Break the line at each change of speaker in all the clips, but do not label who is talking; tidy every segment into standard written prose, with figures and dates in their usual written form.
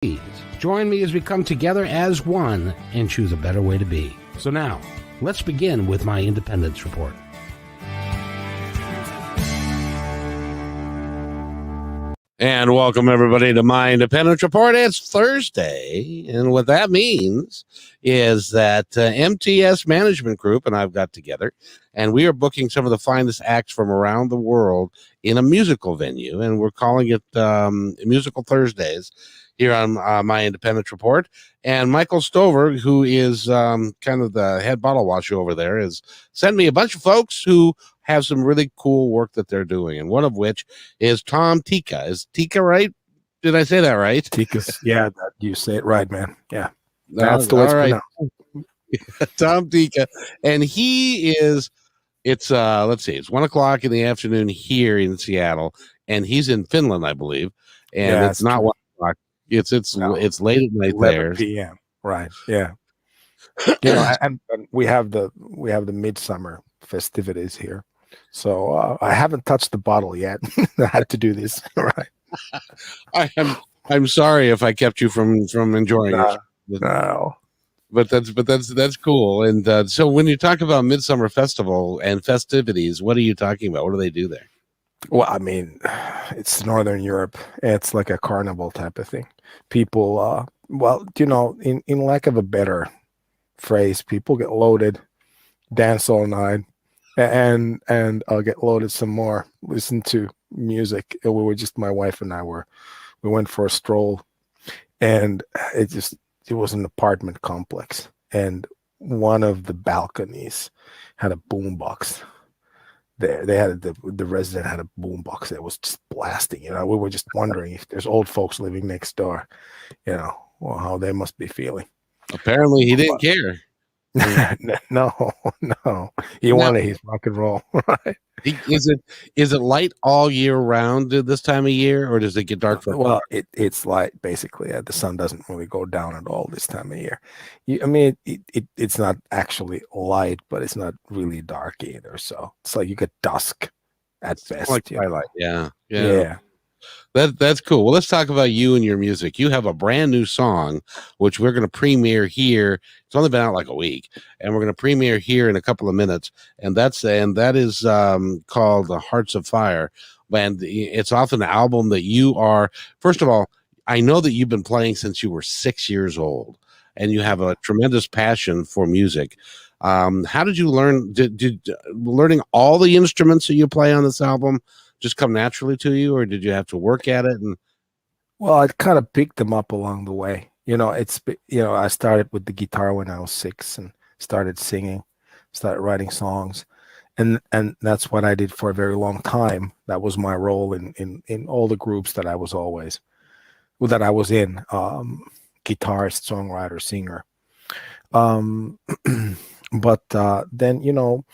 Please join me as we come together as one and choose a better way to be. So now, let's begin with my Independence Report. And welcome, everybody, to my Independence Report. It's Thursday, and what that means is that MTS Management Group and I've got together, and we are booking some of the finest acts from around the world in a musical venue, and we're calling it Musical Thursdays here on my Independence Report. And Michael Stover, who is kind of the head bottle washer over there, has sent me a bunch of folks who have some really cool work that they're doing, and one of which is Tom Tikka. Is Tikka right? Did I say that right?
Tikka's, yeah, you say it right, man. Yeah, that's the way it's pronounced.
Tom Tikka, and he is. It's let's see, it's 1 o'clock in the afternoon here in Seattle, and he's in Finland, I believe, and
Yeah,
it's not
true.
1 o'clock. It's late at night
11
there.
p.m. Right. Yeah. You know, and we have the midsummer festivities here, so I haven't touched the bottle yet. I had to do this. Right.
I'm sorry if I kept you from enjoying it.
No.
But that's cool. And so when you talk about Midsummer Festival and festivities, what are you talking about? What do they do there?
Well, I mean, it's Northern Europe. It's like a carnival type of thing. People, well, you know, in lack of a better phrase, people get loaded, dance all night, and get loaded some more, listen to music. We were just, my wife and I we went for a stroll, and it was an apartment complex, and one of the balconies had a boombox. They had the resident had a boombox that was just blasting. You know, we were just wondering if there's old folks living next door, you know, well, how they must be feeling.
Apparently, he didn't care.
No, he wanted his rock and roll. Right?
Is it light all year round this time of year, or does it get dark?
Well, it's light basically. The sun doesn't really go down at all this time of year. I mean, it's not actually light, but it's not really dark either. So it's like you get dusk at best.
Like twilight. Yeah. That's cool. Well, let's talk about you and your music. You have a brand new song, which we're going to premiere here. It's only been out like a week, and we're going to premiere here in a couple of minutes. And that is called "The Hearts of Fire." And it's off an album that you are. First of all, I know that you've been playing since you were 6 years old, and you have a tremendous passion for music. How did you learn? Did learning all the instruments that you play on this album just come naturally to you, or did you have to work at it? And
well, I kind of picked them up along the way. You know, I started with the guitar when I was 6 and started singing, started writing songs, and that's what I did for a very long time. That was my role in all the groups that I was in. Guitarist, songwriter, singer. But then, you know,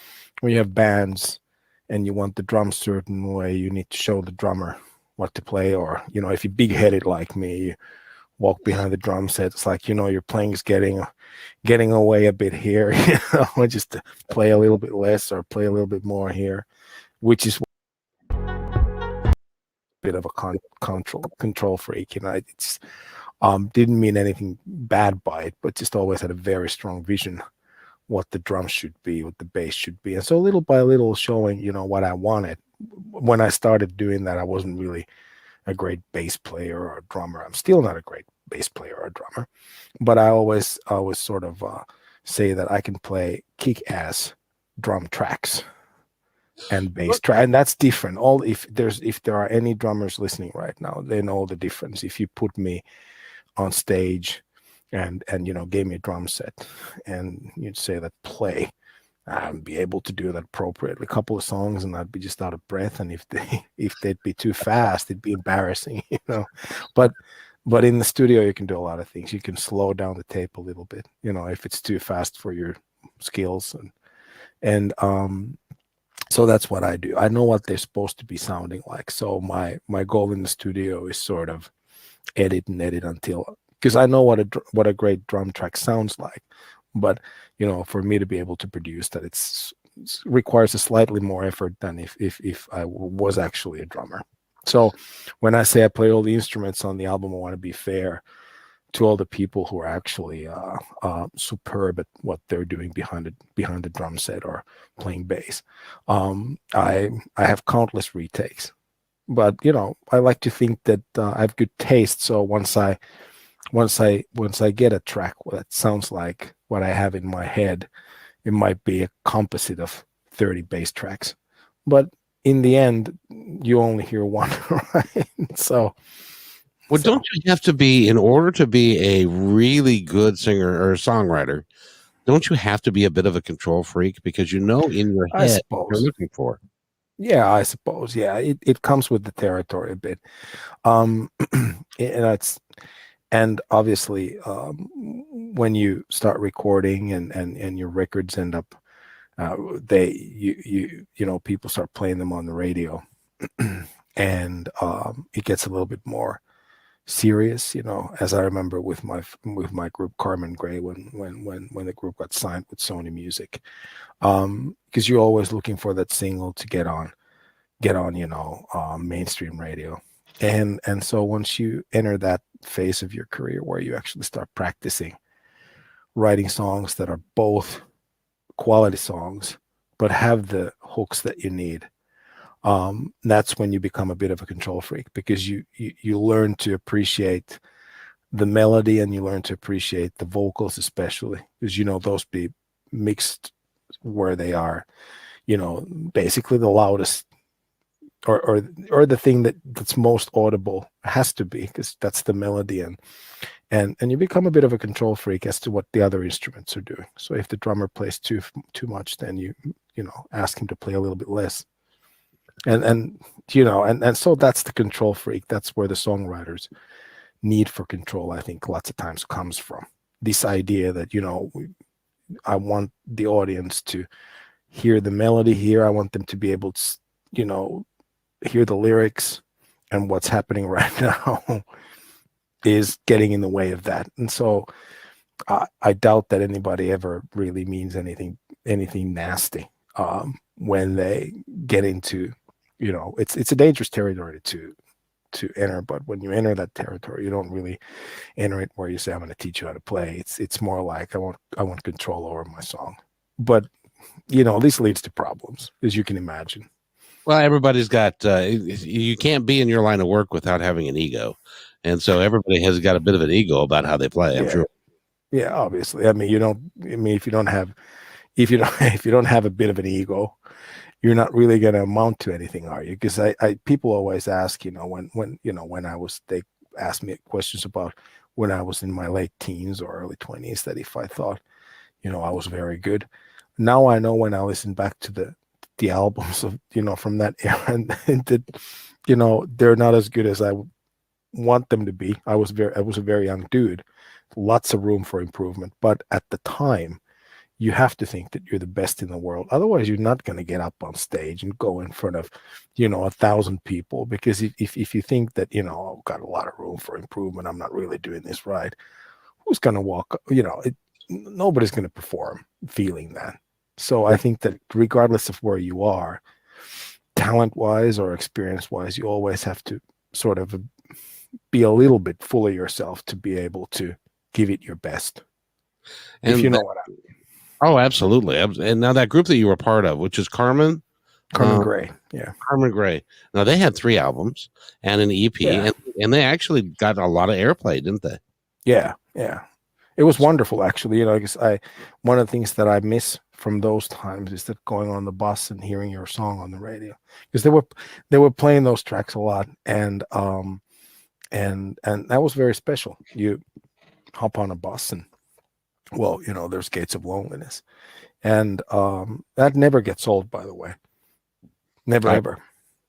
when you have bands and you want the drums certain way, you need to show the drummer what to play. Or, you know, if you're big-headed like me, you walk behind the drum set. It's like, you know, your playing is getting away a bit here, you know, just to play a little bit less or play a little bit more here, which is a bit of a control freak. You know, it's didn't mean anything bad by it, but just always had a very strong vision what the drums should be, what the bass should be. And so little by little showing, you know, what I wanted. When I started doing that, I wasn't really a great bass player or a drummer. I'm still not a great bass player or a drummer, but I always sort of say that I can play kick-ass drum tracks and bass track, and that's different. If there are any drummers listening right now, they know the difference. If you put me on stage and you know, gave me a drum set and you'd say that play, I'd be able to do that appropriately. A couple of songs and I'd be just out of breath, and if they'd be too fast, it'd be embarrassing, you know. But in the studio you can do a lot of things. You can slow down the tape a little bit, you know, if it's too fast for your skills, and so that's what I do. I know what they're supposed to be sounding like. So my goal in the studio is sort of edit until, because I know what a great drum track sounds like, but you know, for me to be able to produce that, it requires a slightly more effort than if I was actually a drummer. So when I say I play all the instruments on the album, I want to be fair. to all the people who are actually superb at what they're doing behind the drum set or playing bass. I have countless retakes, but I like to think that I have good taste. So once I get a track that sounds like what I have in my head, it might be a composite of 30 bass tracks, but in the end, you only hear one, right?
Well, don't you have to be, in order to be a really good singer or songwriter, don't you have to be a bit of a control freak because in your
I
head what you're
suppose.
looking for?
Yeah, I suppose. Yeah, it comes with the territory a bit. And obviously when you start recording and your records end up people start playing them on the radio, and it gets a little bit more serious, as I remember with my group Carmen Gray when the group got signed with Sony Music, because you're always looking for that single to get on mainstream radio. And so once you enter that phase of your career where you actually start practicing writing songs that are both quality songs but have the hooks that you need, that's when you become a bit of a control freak, because you learn to appreciate the melody and you learn to appreciate the vocals, especially because those be mixed where they are basically the loudest or the thing that's most audible has to be, because that's the melody, and you become a bit of a control freak as to what the other instruments are doing. So if the drummer plays too much, then you ask him to play a little bit less, and so that's the control freak. That's where the songwriters need for control, I think, lots of times comes from this idea that I want the audience to hear the melody here. I want them to be able to hear the lyrics, and what's happening right now is getting in the way of that. And so I doubt that anybody ever really means anything nasty when they get into it's a dangerous territory to enter. But when you enter that territory, you don't really enter it where you say, I'm going to teach you how to play. It's more like I want control over my song. But this leads to problems, as you can imagine.
Well, everybody's got you can't be in your line of work without having an ego, and so everybody has got a bit of an ego about how they play. I'm sure.
Yeah, obviously. I mean, if you don't have if you don't have a bit of an ego, you're not really going to amount to anything, are you? Because people always ask, they ask me questions about when I was in my late teens or early 20s, that if I thought, I was very good. Now I know, when I listen back to the albums of from that era, and that they're not as good as I want them to be. I was a very young dude, lots of room for improvement. But at the time, you have to think that you're the best in the world. Otherwise, you're not going to get up on stage and go in front of 1,000 people, because if you think that I've got a lot of room for improvement, I'm not really doing this right, who's going to walk? Nobody's going to perform feeling that. So I think that regardless of where you are, talent-wise or experience-wise, you always have to sort of be a little bit full of yourself to be able to give it your best.
And
if you know what I mean.
Oh, absolutely. And now that group that you were part of, which is Carmen
Gray, yeah,
Carmen Gray. Now they had 3 albums and an EP, and they actually got a lot of airplay, didn't they?
Yeah. It was wonderful, actually. Because one of the things that I miss from those times is that going on the bus and hearing your song on the radio, because they were playing those tracks a lot, and that was very special. You hop on a bus and, well, there's Gates of Loneliness, and that never gets old, by the way. Never ever.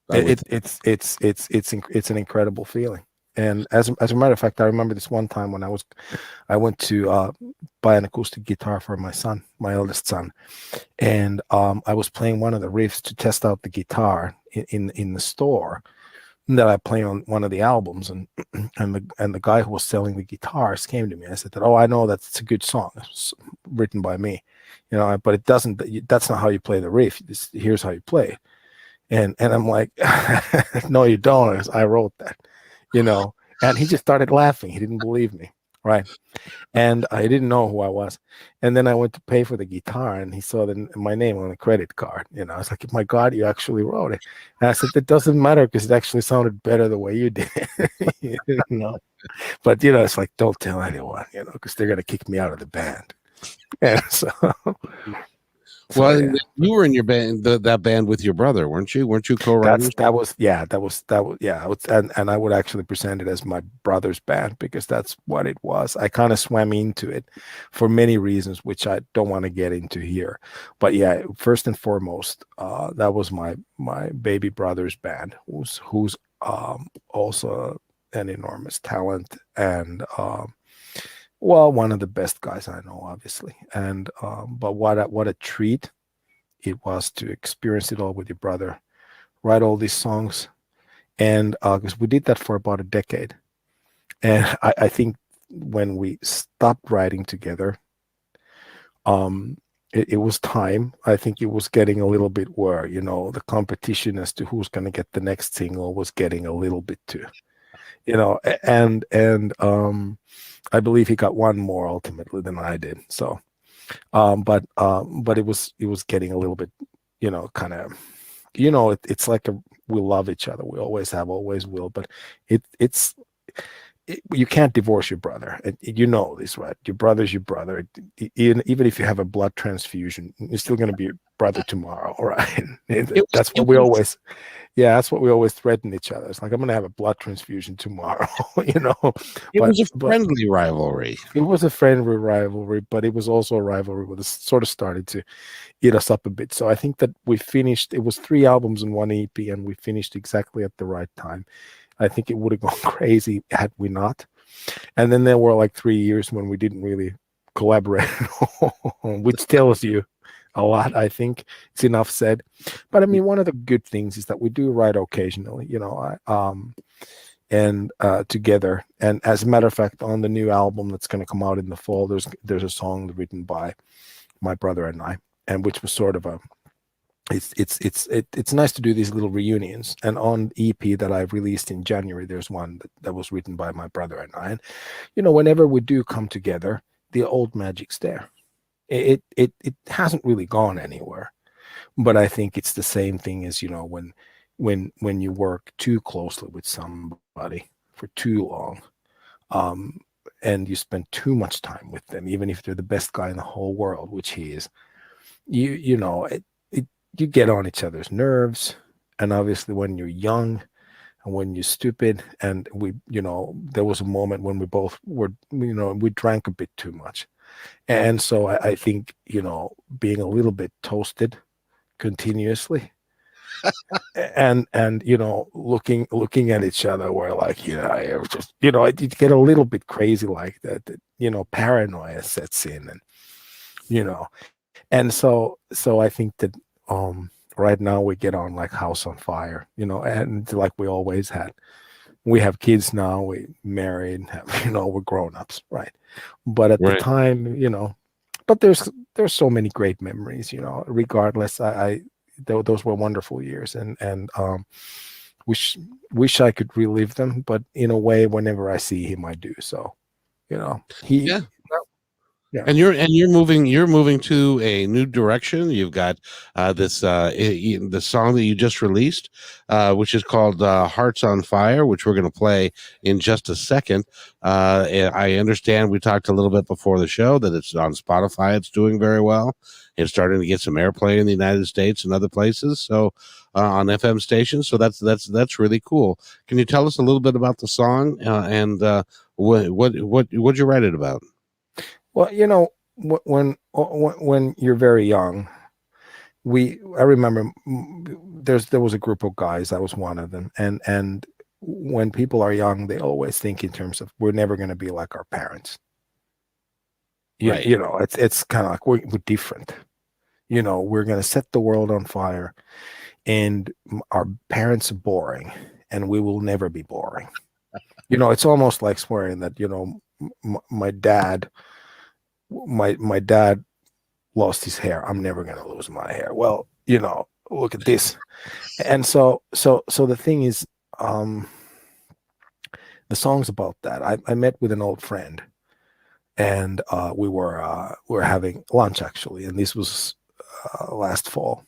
It's an incredible feeling. And as a matter of fact, I remember this one time when I went to buy an acoustic guitar for my son, my eldest son, and I was playing one of the riffs to test out the guitar in the store that I play on one of the albums, and the guy who was selling the guitars came to me. I said that, I know that's a good song, it's written by me, but it doesn't. That's not how you play the riff. Here's how you play it. And I'm like, no, you don't. I wrote that, and he just started laughing. He didn't believe me. right? And I didn't know who I was. And then I went to pay for the guitar, and he saw my name on the credit card. I was like, "My God, you actually wrote it." And I said, "That doesn't matter because it actually sounded better the way you did." you know, but it's like, don't tell anyone, because they're gonna kick me out of the band. And so
Well,
yeah.
you were in your band, that band with your brother, weren't you? Weren't you co-writers?
And I would actually present it as my brother's band because that's what it was. I kind of swam into it for many reasons, which I don't want to get into here. But yeah, first and foremost, that was my baby brother's band, who's also an enormous talent and well, one of the best guys I know, obviously. And but what a treat it was to experience it all with your brother, write all these songs, and because we did that for about a decade. And I think when we stopped writing together, it was time. I think it was getting a little bit where the competition as to who's going to get the next single was getting a little bit too, and I believe he got one more ultimately than I did. So, but it was getting a little bit, kind of, it's like we love each other. We always have, always will. But it's you can't divorce your brother, and you know this, right? Your brother's your brother. Even if you have a blood transfusion, you're still going to be your brother tomorrow, right? That's what we always. Yeah, that's what we always threaten each other. It's like, I'm going to have a blood transfusion tomorrow,
It
But
was a friendly rivalry.
it was a friendly rivalry, but it was also a rivalry that sort of started to eat us up a bit. So I think that we finished. It was 3 albums and 1 EP, and we finished exactly at the right time. I think it would have gone crazy had we not. And then there were like 3 years when we didn't really collaborate, which tells you a lot. I think it's enough said. But I mean, one of the good things is that we do write occasionally, and together. And as a matter of fact, on the new album that's going to come out in the fall, there's a song written by my brother and I, and which was sort of a it's nice to do these little reunions. And on EP that I've released in January, there's one that was written by my brother and I. And whenever we do come together, the old magic's there. It hasn't really gone anywhere. But I think it's the same thing as when you work too closely with somebody for too long, and you spend too much time with them, even if they're the best guy in the whole world, which he is. You get on each other's nerves, and obviously when you're young and when you're stupid, and there was a moment when we both were, we drank a bit too much, and so I think being a little bit toasted continuously, and looking at each other, where like it was just you get a little bit crazy like that, paranoia sets in, and and so I think that right now we get on like house on fire, and like we always had. We have kids now, we married, we're grown-ups, right? But at the
Right.
time, but there's so many great memories, regardless. Those were wonderful years, and wish I could relive them, but in a way, whenever I see him, I do. So, he
Yeah.
yeah.
And you're moving to a new direction. You've got the song that you just released, which is called "Hearts on Fire," which we're going to play in just a second. And I understand we talked a little bit before the show that it's on Spotify. It's doing very well. It's starting to get some airplay in the United States and other places. So on FM stations. So that's really cool. Can you tell us a little bit about the song and what'd you write it about?
Well, when you're very young, I remember there was a group of guys. I was one of them, and when people are young, they always think in terms of, we're never going to be like our parents.
Right.
It's kind of like we're different. We're going to set the world on fire, and our parents are boring, and we will never be boring. It's almost like swearing that my dad lost his hair. I'm never going to lose my hair. Well, look at this. And so the thing is, the song's about that. I met with an old friend and we were having lunch actually, and this was last fall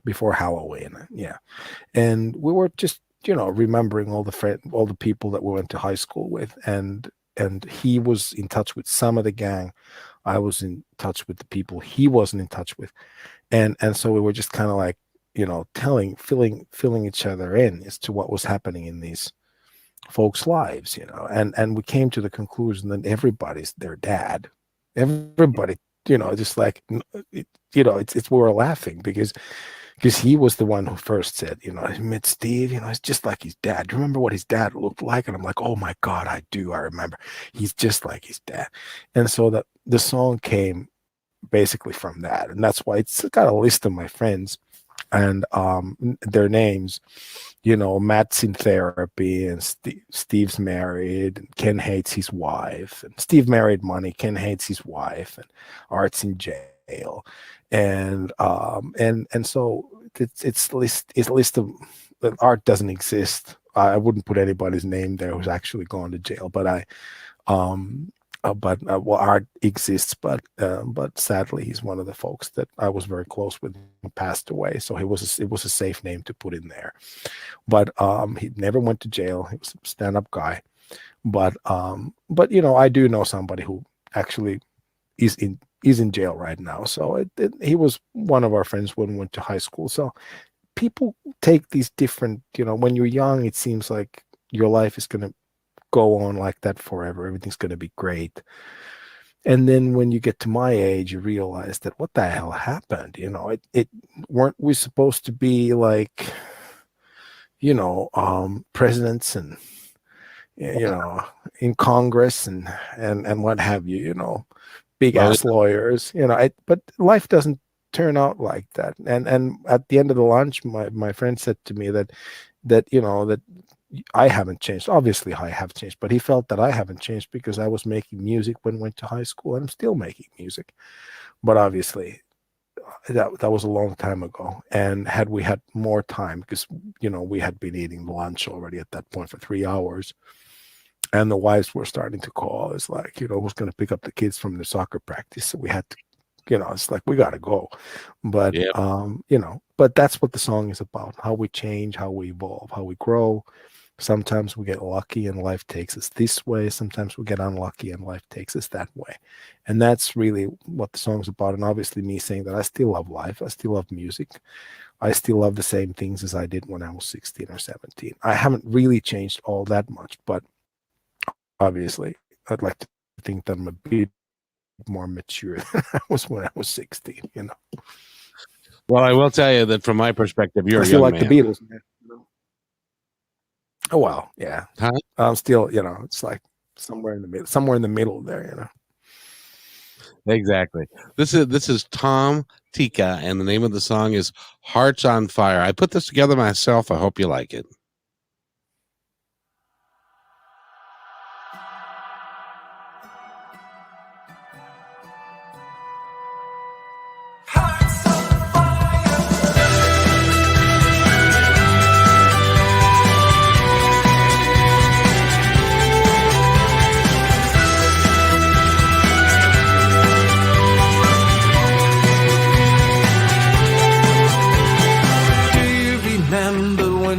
before Halloween. Yeah, and we were just remembering all the people that we went to high school with, and he was in touch with some of the gang. I was in touch with the people he wasn't in touch with, and so we were just kind of like filling each other in as to what was happening in these folks' lives, and we came to the conclusion that everybody's their dad. Everybody, just like it's we were laughing because he was the one who first said, I met Steve, it's just like his dad. Do you remember what his dad looked like? And I'm like, oh my God, I do. I remember. He's just like his dad. And so that the song came basically from that. And that's why it's got a list of my friends and their names, Matt's in therapy, and Steve's married, and Ken hates his wife, and Steve married money, Ken hates his wife, and Art's in jail. And so it's a list of Art doesn't exist. I wouldn't put anybody's name there who's actually gone to jail, but well, Art exists, but sadly he's one of the folks that I was very close with who passed away, so it was a safe name to put in there. But he never went to jail. He was a stand-up guy, but I do know somebody who actually is in jail right now. So he was one of our friends when we went to high school. So people take these different, when you're young, it seems like your life is going to go on like that forever. Everything's going to be great. And then when you get to my age, you realize that what the hell happened? It weren't we supposed to be like, presidents and, in Congress and what have you, big ass lawyers, but life doesn't turn out like that. And at the end of the lunch, my friend said to me that I haven't changed. Obviously, I have changed, but he felt that I haven't changed because I was making music when I went to high school, and I'm still making music. But obviously, that was a long time ago. And had we had more time, because we had been eating lunch already at that point for 3 hours, and the wives were starting to call. It's like, who's going to pick up the kids from the soccer practice? So we had to, it's like we got to go. But but that's what the song is about: how we change, how we evolve, how we grow. Sometimes we get lucky and life takes us this way. Sometimes we get unlucky and life takes us that way. And that's really what the song's about. And obviously me saying that I still love life. I still love music. I still love the same things as I did when I was 16 or 17. I haven't really changed all that much, but obviously I'd like to think that I'm a bit more mature than I was when I was 16,
Well, I will tell you that from my perspective, you're
I still
a young
like
man.
the Beatles, man. Oh well, yeah.
Huh?
I'm still, it's like somewhere in the middle there,
Exactly. This is Tom Tikka, and the name of the song is Hearts on Fire. I put this together myself. I hope you like it.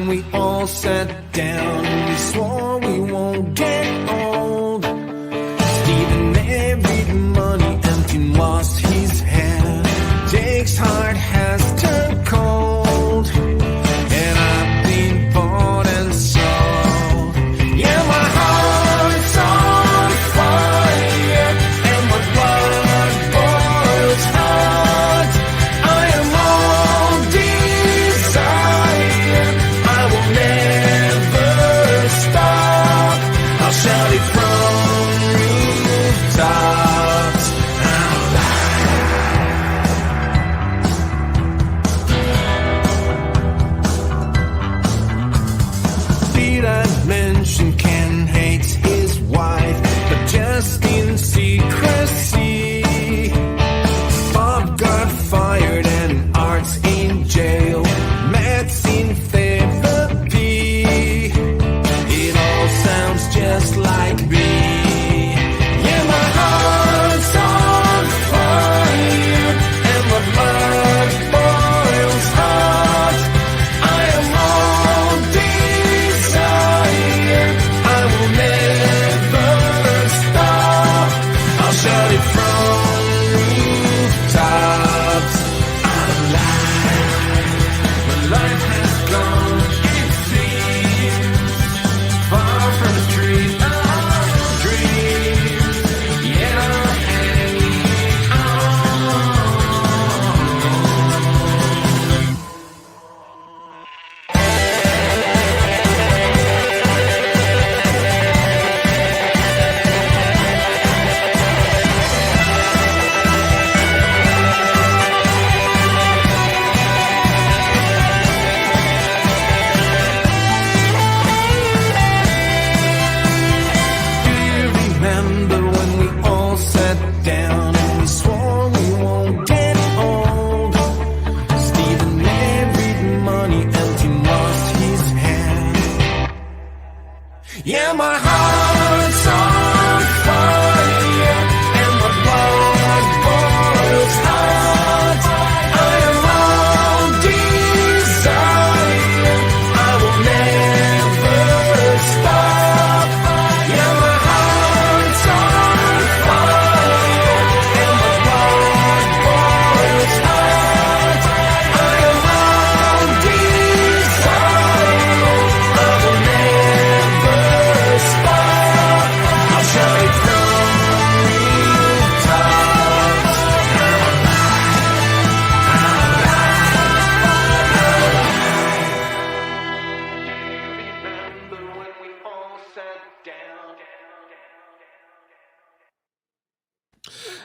We all sat down and we swore we won't get old. Stephen married money and lost his hair. Jake's heart has turned cold, and I've been bought and sold. Yeah, my heart's on fire, and my blood boils hot. I am all desire. I will never stop. I'll shout it from rooftops. Did I mention Ken hates his wife, but just in secrecy? Bob got fired and Art's in jail. Matt's in therapy. It all sounds just like me. Yeah, my heart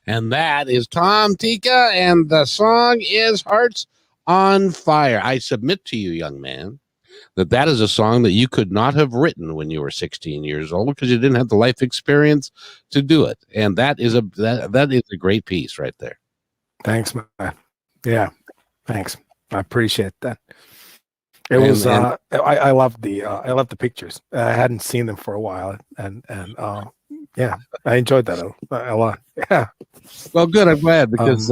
And that is Tom Tikka, and the song is Hearts on Fire. I submit to you, young man, that is a song that you could not have written when you were 16 years old because you didn't have the life experience to do it. And that is a great piece right there.
Thanks, man. Yeah, thanks. I appreciate that. It was I love the pictures. I hadn't seen them for a while, and yeah, I enjoyed that a lot. Yeah.
Well, good. I'm glad because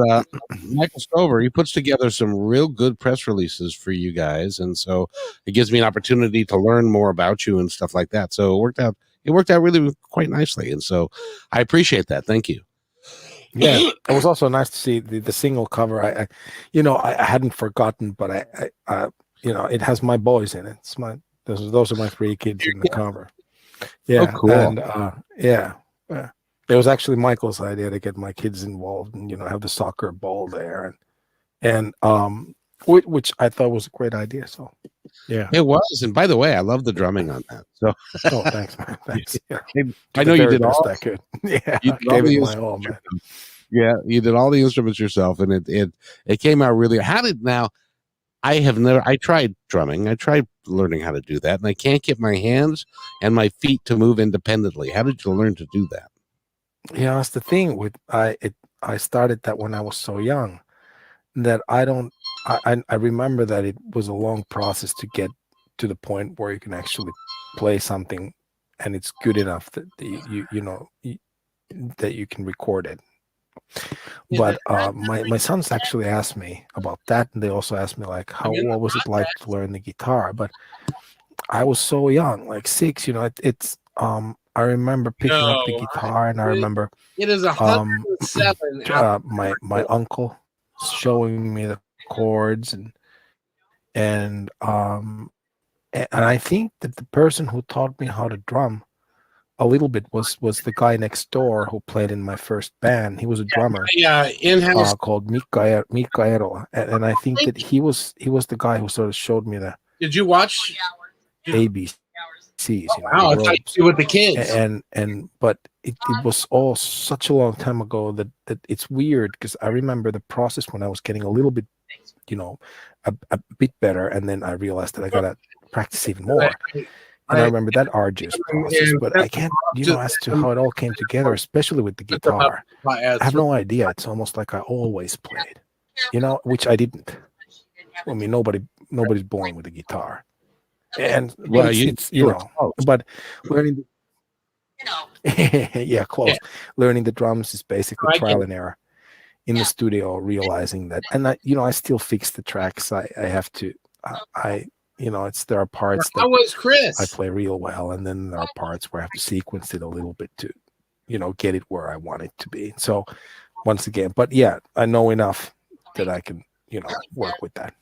Michael Stover, he puts together some real good press releases for you guys, and so it gives me an opportunity to learn more about you and stuff like that. So it worked out really quite nicely, and so I appreciate that. Thank you.
Yeah, it was also nice to see the single cover. I hadn't forgotten, but I it has my boys in it. It's those are my 3 kids in the cover. Yeah,
oh, cool.
And yeah. It was actually Michael's idea to get my kids involved and have the soccer ball there, and which I thought was a great idea. So yeah,
it was. And by the way, I love the drumming on that. So
thanks, man. Thanks. Yeah.
I know you did all
that good. Yeah,
you did all my all, man. Yeah, you did all the instruments yourself, and it came out really. How did now? I tried drumming. I tried learning how to do that, and I can't get my hands and my feet to move independently. How did you learn to do that?
Yeah, that's the thing with I started that when I was so young that I remember that it was a long process to get to the point where you can actually play something and it's good enough that that you can record it. But my sons actually asked me about that, and they also asked me like what was it like to learn the guitar. But I was so young, like 6. It's I remember picking up the guitar, and I remember
it is 107.
My uncle showing me the chords, and I think that the person who taught me how to drum a little bit was the guy next door who played in my first band. He was a drummer,
in-house
called Mika Erola, and I think that he was the guy who sort of showed me the.
Did you watch
ABCs?
Wow, it's like with the kids,
but it was all such a long time ago that it's weird because I remember the process when I was getting a little bit, a bit better, and then I realized that I gotta practice even more. And I remember that arduous process, but I can't, as to how it all came together, especially with the guitar. I have no idea. It's almost like I always played, which I didn't. I mean, nobody's born with a guitar, and it's but learning. Yeah, close. Yeah. Learning the drums is basically trial and error in the studio, realizing that, and I still fix the tracks. I have to. There are parts that I play real well, and then there are parts where I have to sequence it a little bit to, get it where I want it to be. So, once again, but yeah, I know enough that I can, work with that.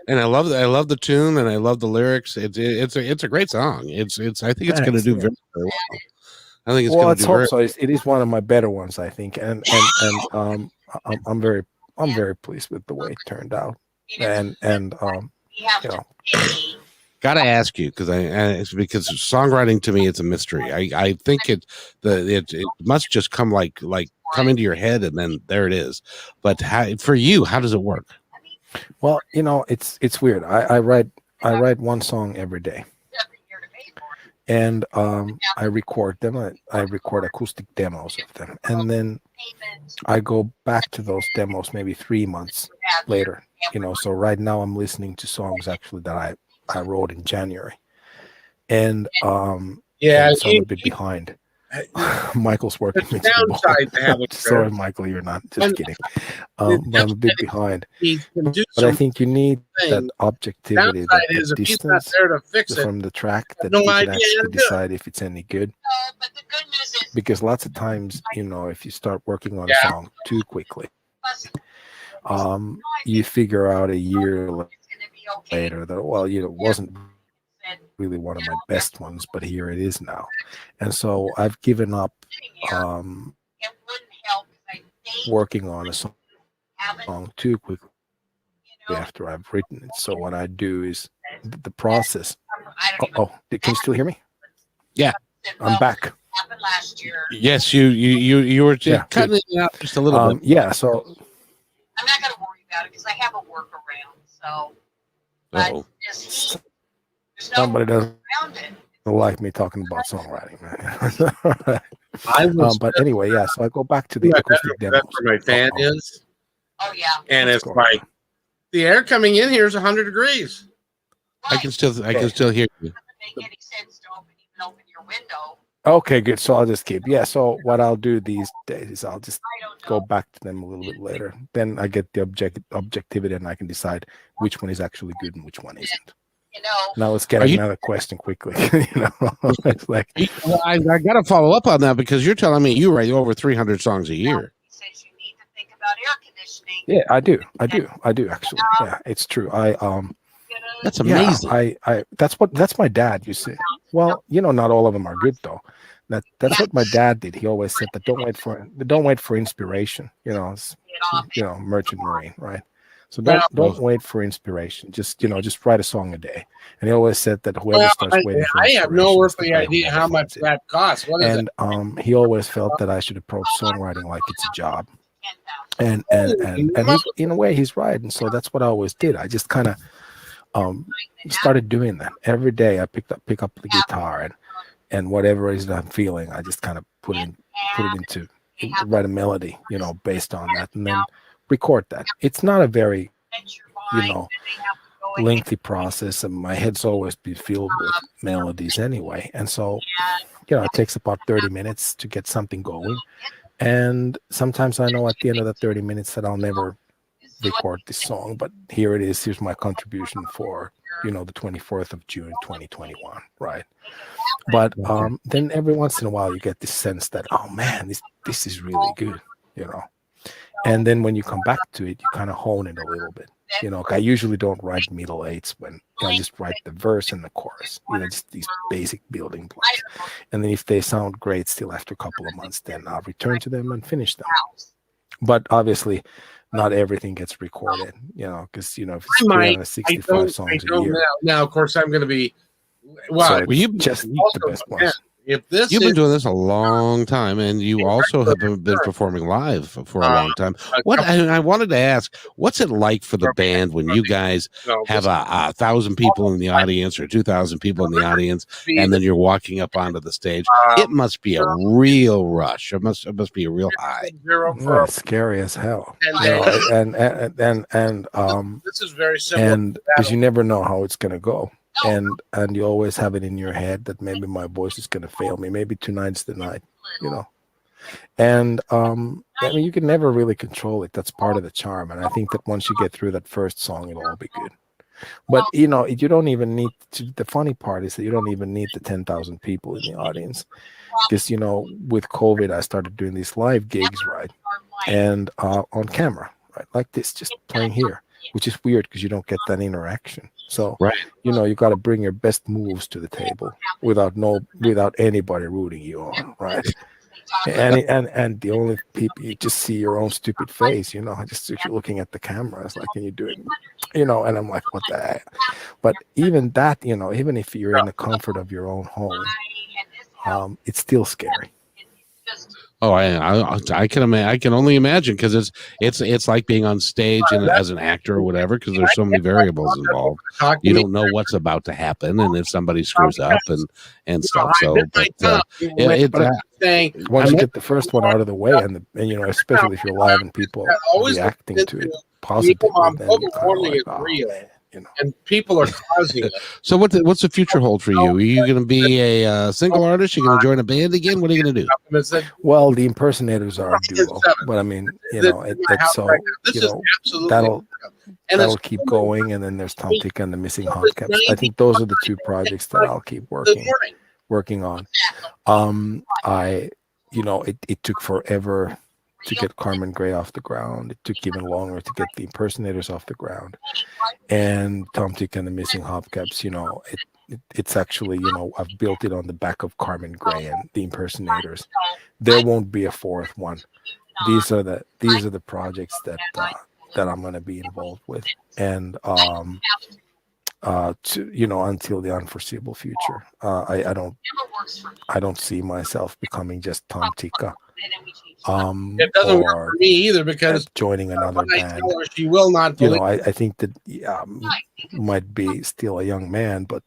And I love the tune, and I love the lyrics. It's a great song. I think it's going to do very, very well. I think it's going to do very
well. It is one of my better ones, I think, and I'm very pleased with the way it turned out, and
gotta ask you because songwriting to me it's a mystery. I think it must just come like come into your head and then there it is. But for you, how does it work?
Well, it's weird. I write one song every day, and I record them. I record acoustic demos of them, and then I go back to those demos maybe 3 months later. So right now I'm listening to songs actually that I wrote in January, and I'm a bit behind. Michael's working with me. Sorry, Michael, you're not. Just kidding. But I'm a bit behind. But I think you need that objectivity, that distance from the track that you can actually decide if it's any good. Because lots of times, if you start working on a song too quickly, you figure out a year later that it wasn't really one of my best ones, but here it is now. And so I've given up working on a song too quickly after I've written it. So what I do is the process. Can you still hear me?
Yeah,
I'm back.
happened last year.
Yes, you were cutting it out just a little bit.
Yeah, so
I'm not going to worry about it because I have a workaround. So, but there's no
somebody doesn't
around it.
like me talking about songwriting, man. But anyway, yeah. So I go back to the acoustic demos.
That's where my fan is.
Oh yeah.
And it's like the air coming in here is 100 degrees.
Right.
I can still hear you.
It doesn't make any sense to open your window.
Okay, good. So I'll just keep. Yeah. So what I'll do these days is I'll just go back to them a little bit later. Then I get the objectivity, and I can decide which one is actually good and which one isn't.
You know.
Now let's get another question quickly. It's like
I got to follow up on that because you're telling me you write over 300 songs a year.
He says you need to think about air conditioning.
Yeah, I do actually. Yeah, it's true.
That's amazing.
I that's my dad, you see. Well, not all of them are good though. That's what my dad did. He always said that don't wait for inspiration. Merchant Marine, right? So don't wait for inspiration. Just write a song a day. And he always said that whoever starts waiting for
I have no earthly idea how much that costs. What is it?
And he always felt that I should approach songwriting like it's a job. And in a way he's right. And so that's what I always did. I just kind of started doing that every day. I pick up the guitar and whatever it is that I'm feeling, I just kind of put it into write a melody, based on that, and then record that. It's not a very lengthy process, and my head's always been filled with melodies anyway, and so it takes about 30 minutes to get something going. And sometimes I know at the end of the 30 minutes that I'll never record this song, but here it is. Here's my contribution for the 24th of June 2021, right? But then every once in a while you get this sense that, oh man, this is really good, and then when you come back to it, you kind of hone it a little bit. I usually don't write middle eights when I just write the verse and the chorus, just these basic building blocks. And then if they sound great still after a couple of months, then I'll return to them and finish them. But obviously not everything gets recorded, because if it's 365 songs a year.
Now, of course, I'm going to be. Well,
so you just the best ones.
You've been doing this a long time, and you also have been performing live for a long time. I wanted to ask, what's it like for the band when you guys have 1,000 people in the audience or 2,000 people in the audience, and then you're walking up onto the stage? It must be a real rush. It must be a real high.
Well, it's scary as hell. And
this is very simple.
And because you never know how it's going to go. And you always have it in your head that maybe my voice is going to fail me. Maybe tonight's the night, And you can never really control it. That's part of the charm. And I think that once you get through that first song, it'll all be good. But you don't even need to. The funny part is that you don't even need the 10,000 people in the audience, because with COVID, I started doing these live gigs, right, and on camera, right, like this, just playing here, which is weird because you don't get that interaction. So, you got to bring your best moves to the table without anybody rooting you on, right? And the only people, you just see your own stupid face, just if you're looking at the camera, it's like, can you do it? And I'm like, what the heck? But even that, even if you're in the comfort of your own home, it's still scary.
Oh, I can only imagine, because it's like being on stage as an actor or whatever, because there's so many variables involved. You don't know what's about to happen, and if somebody screws up and stuff. So,
once you get the first one out of the way, and especially if you're live and people are reacting to it positively, then
and people are causing it. So what's the future hold for you? Are you going to be a single artist? Are you going to join a band again? What are you going to do?
Well, the impersonators are a duo, but I mean, it's so that'll keep going. And then there's Tom Tikka and the Missing Hubcaps. I think those are the two projects that I'll keep working on. It took forever to get Carmen Gray off the ground. It took even longer to get the impersonators off the ground. And Tom Tikka and the Missing Hubcaps, it's actually, I've built it on the back of Carmen Gray and the impersonators. There won't be a fourth one. These are the projects that I'm going to be involved with. And to until the unforeseeable future. I don't
Never works for me.
I don't see myself becoming just Tom Tikka,
And then we change it.
It doesn't work
or
for me either because
joining another
when I
band.
tell her she will not believe.
I think that might be still a young man, but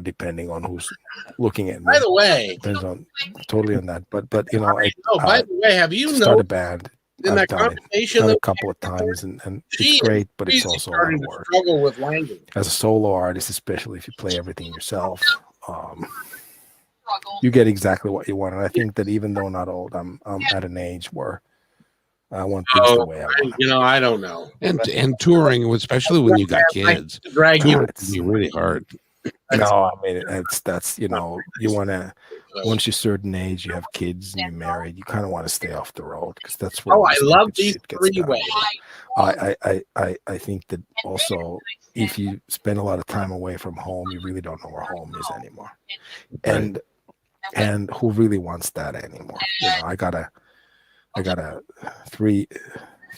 depending on who's looking at me,
By the way,
depends on totally on that. But
by the way, have you
start a
noticed
band.
in
I've
that
done it.
conversation
Done
that
a couple of times, and
she
it's great, but it's
is
also a lot
starting
of
to
work.
struggle with language?
As a solo artist, especially if you play everything yourself,
Struggle.
you get exactly what you want. And I think that even though not old, I'm at an age where I want things the way I want them.
I don't know. And touring, especially when you got kids,
Drag you.
it can be really hard.
No, I mean that's you want to. Once you're a certain age, you have kids and you're married, you kind of want to stay off the road because that's where.
Oh,
all
I
the
love
stupid
these
shit gets done.
three-way.
I think that also if you spend a lot of time away from home, you really don't know where home is anymore. And who really wants that anymore? I got a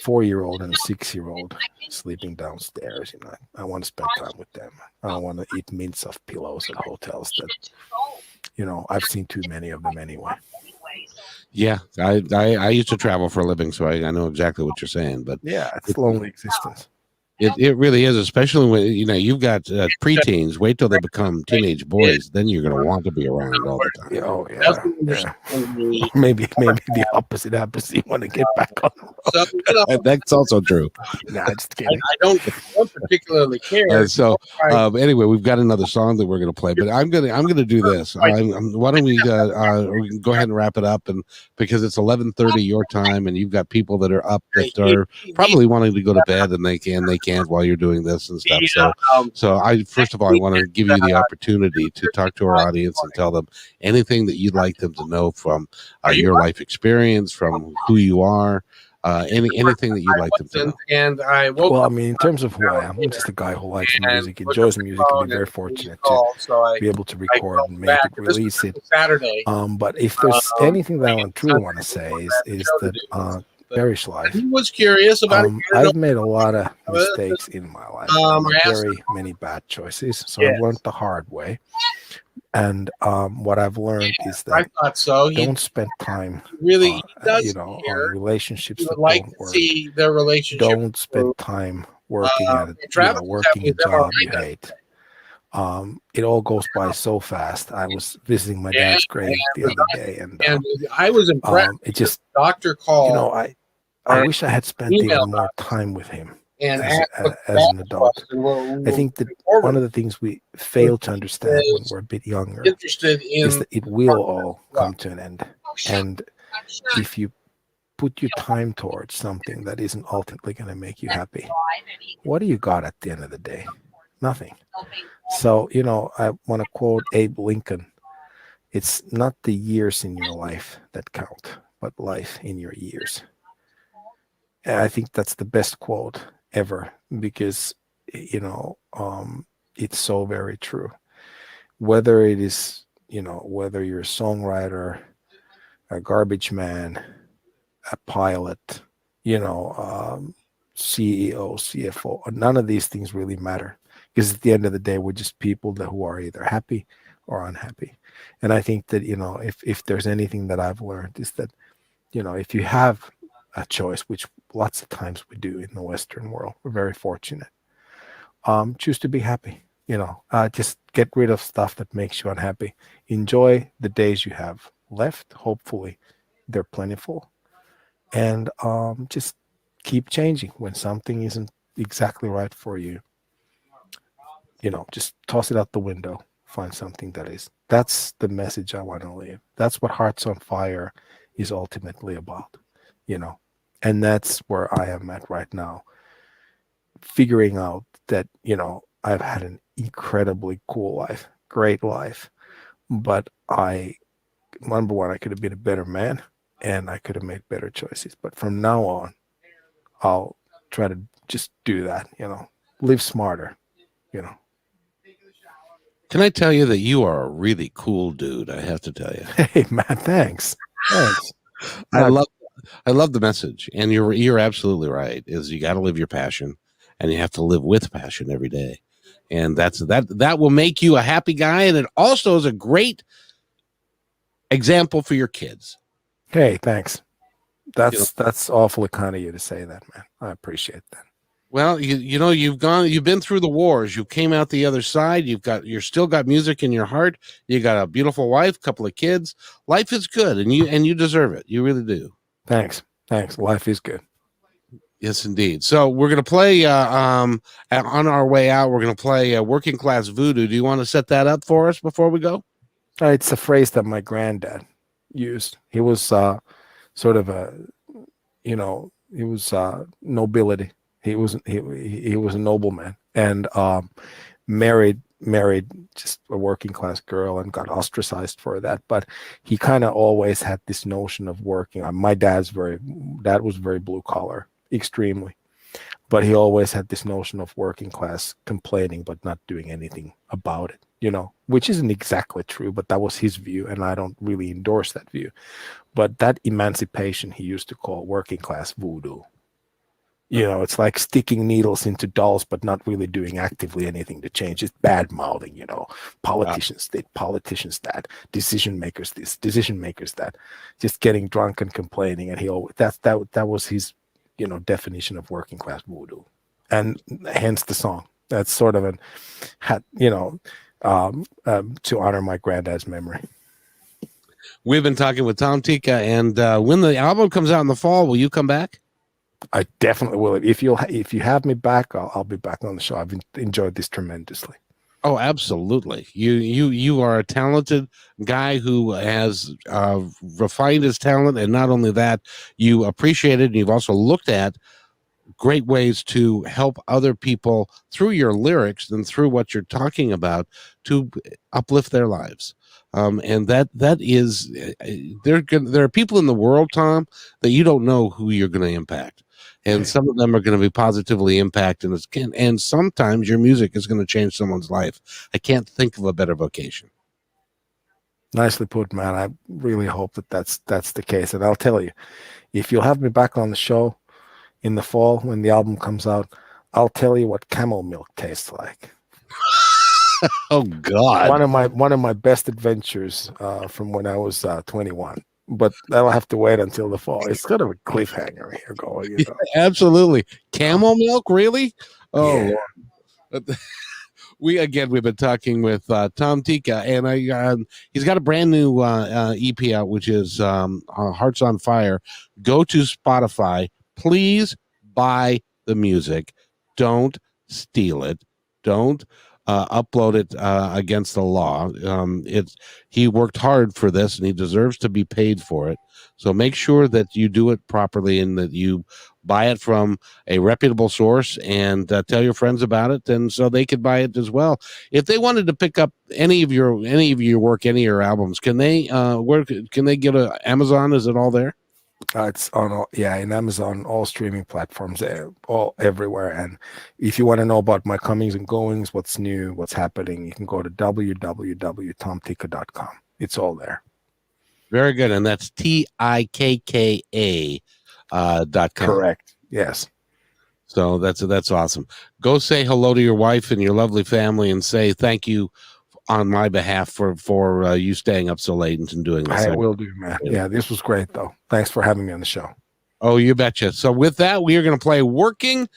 4-year-old and a 6-year-old sleeping downstairs. I want to spend time with them. I don't want to eat mints off pillows at hotels that I've seen too many of them anyway.
Yeah, I used to travel for a living, so I know exactly what you're saying. But
yeah, it's lonely existence.
It really is, especially when you've got preteens. Wait till they become teenage boys, then you're going to want to be around all the time.
Oh yeah. Maybe the opposite happens. You want to get back on the road.
So, that's also true.
Nah, just kidding.
I don't particularly care. Anyway, we've got another song that we're going to play, but I'm gonna do this. Why don't we can go ahead and wrap it up, and because it's 11:30 your time, and you've got people that are up that are probably wanting to go to bed, and they can't while you're doing this and stuff. So I first of all I want to give you the opportunity to talk to our audience and tell them anything that you'd like them to know from your life experience, from who you are, anything that you'd like them to know. And
I mean, in terms of who I am, I'm just a guy who likes music, enjoys music, and be very fortunate to be able to record and make it, release it. But if there's anything that I truly want to say is that Parish life.
He was curious about it.
I've made a lot of mistakes in my life. Very many bad choices. So I've learned the hard way. And what I've learned is that don't spend time on relationships that don't work.
Their relationship
don't spend time working at it, working a job you hate. It all goes by so fast. I was visiting my dad's grave the other day, and
I was impressed.
It just
doctor called.
I wish I had spent even more time with him as an adult. I think that one of the things we fail to understand when we're a bit younger is that it will all come to an end. And if you put your time towards something that isn't ultimately going to make you happy, what do you got at the end of the day? Nothing. So, I want to quote Abe Lincoln. It's not the years in your life that count, but life in your years. And I think that's the best quote ever because, it's so very true. Whether it is, whether you're a songwriter, a garbage man, a pilot, CEO, CFO, none of these things really matter because at the end of the day, we're just people who are either happy or unhappy. And I think that, if there's anything that I've learned is that, if you have a choice, which lots of times we do in the Western world, we're very fortunate. Choose to be happy. Just get rid of stuff that makes you unhappy. Enjoy the days you have left. Hopefully, they're plentiful, and just keep changing when something isn't exactly right for you. Just toss it out the window. Find something that is. That's the message I want to leave. That's what Hearts on Fire is ultimately about. And that's where I am at right now, figuring out that, I've had an incredibly cool life, great life, but number one, I could have been a better man and I could have made better choices. But from now on, I'll try to just do that, live smarter,
Can I tell you that you are a really cool dude? I have to tell you.
Hey, man, thanks.
I love the message, and you're absolutely right. Is you got to live your passion, and you have to live with passion every day. And that will make you a happy guy. And it also is a great example for your kids.
Hey, thanks. That's awfully kind of you to say that, man. I appreciate that.
Well, you've been through the wars. You came out the other side. You're still got music in your heart. You got a beautiful wife, couple of kids. Life is good, and you deserve it. You really do.
Thanks. Life is good.
Yes, indeed. So we're going to play on our way out. We're going to play Working Class Voodoo. Do you want to set that up for us before we go?
It's a phrase that my granddad used. He was sort of he was nobility. He was a nobleman and married just a working class girl and got ostracized for that. But he kind of always had this notion of working. My dad was very blue collar. Extremely, but he always had this notion of working class, complaining but not doing anything about it, which isn't exactly true, but that was his view, and I don't really endorse that view. But that emancipation he used to call working class voodoo. It's like sticking needles into dolls but not really doing actively anything to change. It's bad mouthing, politicians politicians that, decision makers this, decision makers that, just getting drunk and complaining. And he always that was his definition of working class voodoo, and hence the song. That's sort of to honor my granddad's memory.
We've been talking with Tom Tikka, and when the album comes out in the fall, will you come back?
I definitely will. If you have me back, I'll be back on the show. I've enjoyed this tremendously.
Oh, absolutely. You are a talented guy who has refined his talent, and not only that, you appreciate it, and you've also looked at great ways to help other people through your lyrics and through what you're talking about to uplift their lives. And that is there are people in the world, Tom, that you don't know who you're going to impact. And some of them are going to be positively impacted, and sometimes your music is going to change someone's life. I can't think of a better vocation.
Nicely put, man. I really hope that's the case. And I'll tell you, if you'll have me back on the show in the fall when the album comes out, I'll tell you what camel milk tastes like.
Oh God!
One of my best adventures from when I was 21. But I'll have to wait until the fall. It's kind of a cliffhanger here going.
Yeah, absolutely. Camel milk, really? Oh, yeah. We've been talking with Tom Tikka, and he's got a brand new EP out, which is Hearts on Fire. Go to Spotify. Please buy the music. Don't steal it. Don't upload it against the law. He worked hard for this, and he deserves to be paid for it. So make sure that you do it properly and that you buy it from a reputable source, and tell your friends about it, and so they could buy it as well. If they wanted to pick up any of your work, any of your albums, can they where can they get Amazon? Is it all there?
It's on in Amazon, all streaming platforms, all everywhere. And if you want to know about my comings and goings, what's new, what's happening, you can go to www.tomtikka.com. It's all there.
Very good, and that's TIKKA.com.
Correct. Yes.
So that's awesome. Go say hello to your wife and your lovely family, and say thank you on my behalf for you staying up so late and doing this.
I will do, man. Yeah, this was great, though. Thanks for having me on the show.
Oh, you betcha. So with that, we are going to play Working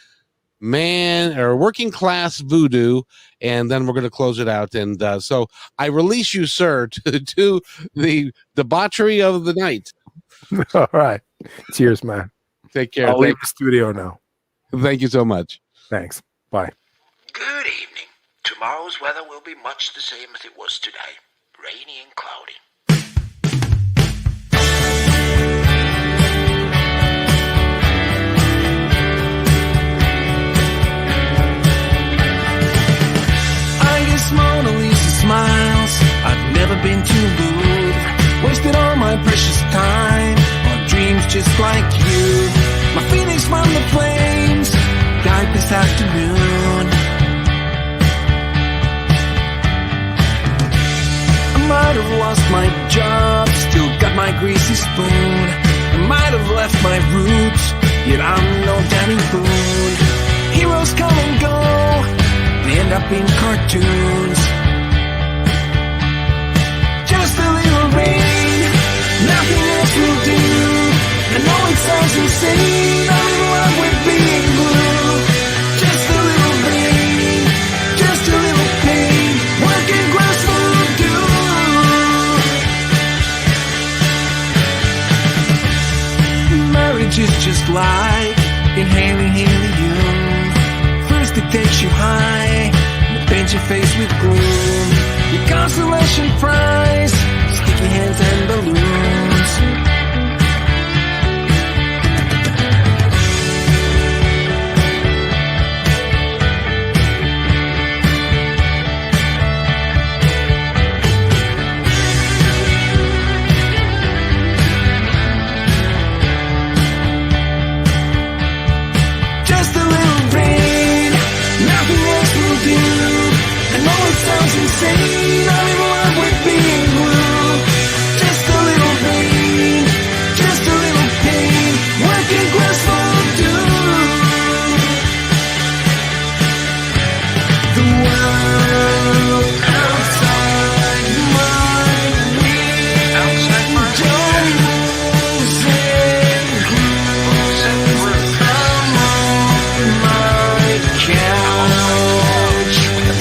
Class Voodoo, and then we're going to close it out. And so I release you, sir, to the debauchery of the night.
All right. Cheers, man.
Take care.
I'll leave the studio now.
Thank you so much.
Thanks. Bye.
Good evening. Tomorrow's weather will be much the same as it was today. Rainy and cloudy.
I guess Mona Lisa smiles. I've never been too rude. Wasted all my precious time on dreams just like you. My Phoenix from the flames died this afternoon. I might have lost my job, still got my greasy spoon. I might have left my roots, yet I'm no Danny Boone. Heroes come tunes. Just a little rain, nothing else will do. I know it sounds insane, I'm in love with being blue. Just a little rain, just a little pain, working class will do. Marriage is just like inhaling helium. First it takes you high, then paints your face with gloom. Your consolation prize, sticky hands and balloons. Just a little rain, nothing else will do. I know it sounds insane, I'm in love with being blue. Just a little rain, just a little pain, working class will do. The world outside my window, outside my moves and grooves. Come on my couch,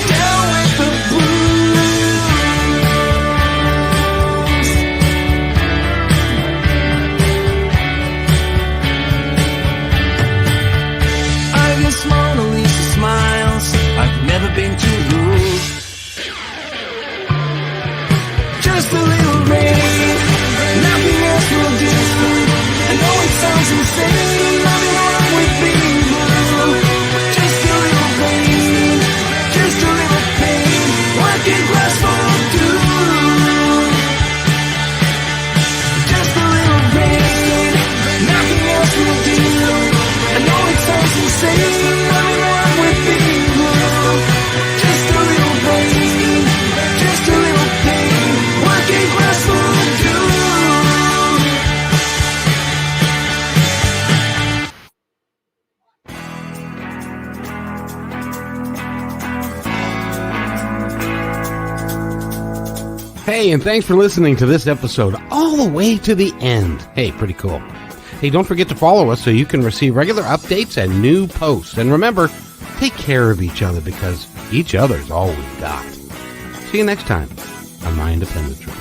down with the blues. I guess Mona Lisa smiles, I've never been too rude. Just a little rain, nothing else will do. I know it sounds insane, I'm in love with being blue. Just a little rain, just a little pain, working class will do. Just a little rain, nothing else will do. I know it sounds insane, I'm in love with being blue. Just a little rain, just a little pain, working class will do.
Hey, and thanks for listening to this episode all the way to the end. Hey, pretty cool. Hey, don't forget to follow us so you can receive regular updates and new posts. And remember, take care of each other because each other's all we've got. See you next time on My Independence Report.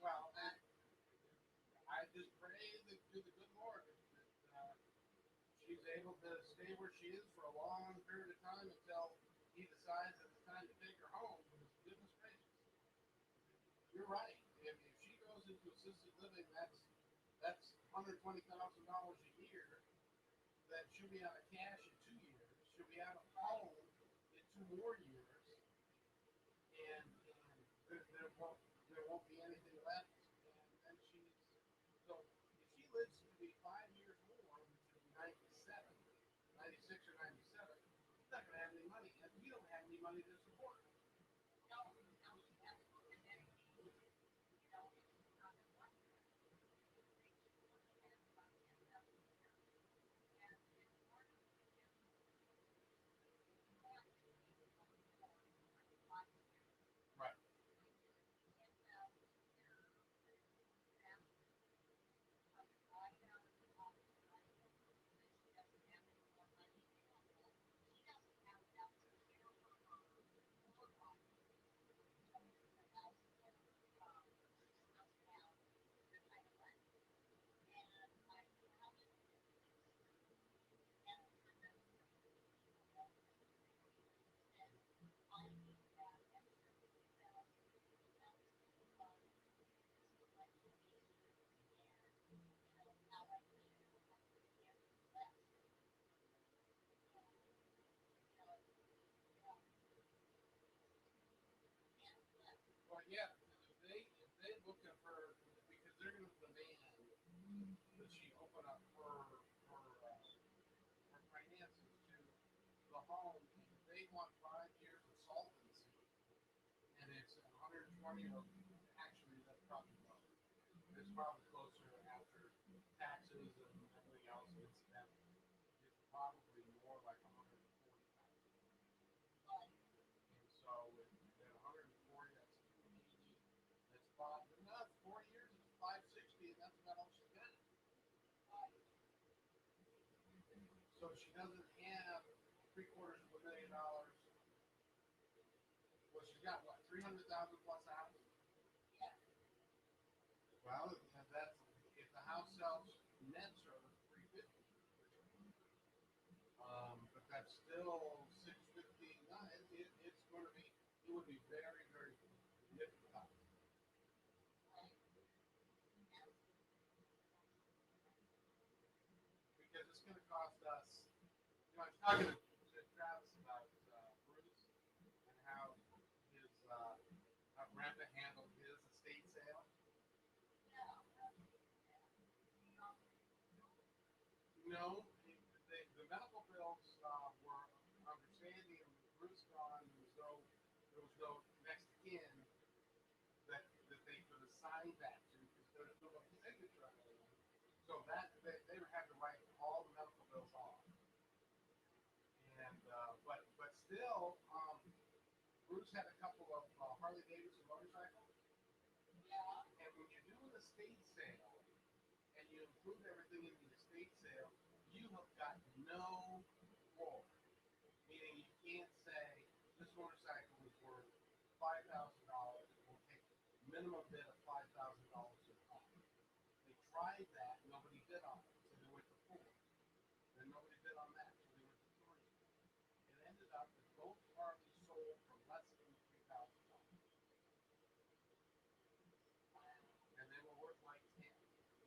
Well, I just pray to the good Lord that she's able to stay where she is for a long period of time until he decides that it's time to take her home. Because goodness gracious, you're right. If she goes into assisted living, that's $120,000 a year. That she'll be out of cash in 2 years. She'll be out of home in 2 more years, and there won't be anything left. And she's so if she lives to be 5 years more, which is 97, 96 or 97, she's not going to have any money, and we don't have any money to support her. want 5 years of solvency, and it's 120, or actually that's probably low. It's probably closer after taxes and everything else. It's probably more like 140,000. And so at 140, that's 280. That's five. No, 4 years is 560, and that's about all she got. So she doesn't have $750,000. Well, she's got what, 300,000 plus a house? Yeah. Well, that's if the house sells nets are 350. But that's still 650. No, it's going to be. It would be very, very difficult. Because it's going to cost us. I was talking to Travis about Bruce and how his how Grandpa handled his estate sale. No, the medical bills were understanding. Bruce gone. There was no next kin that they could assign that to because there was no signature on it. So that they would have to write all the medical bills off. And but still, Bruce had a couple of Harley Davidson motorcycles. Yeah. And when you do an estate sale and you include everything in the estate sale, you have got no floor. Meaning you can't say this motorcycle is worth $5,000. We'll take minimum bid of $5,000 a pop. They tried that, nobody bid on it, so they went to 4. Then nobody bid on that, so they went to 3. It ended up that both Harleys sold for less than $3,000. And they were worth like 10.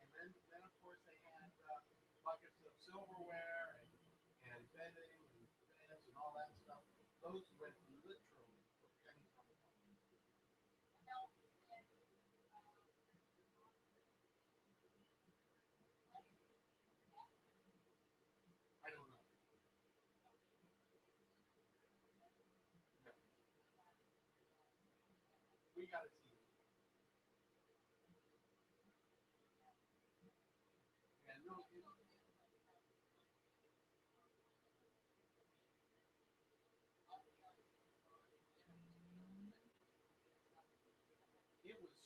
And then of course they had buckets of silverware and bedding and fans and all that stuff. Those went literally for pennies on the dollar. I don't know. No. We got a team. And no,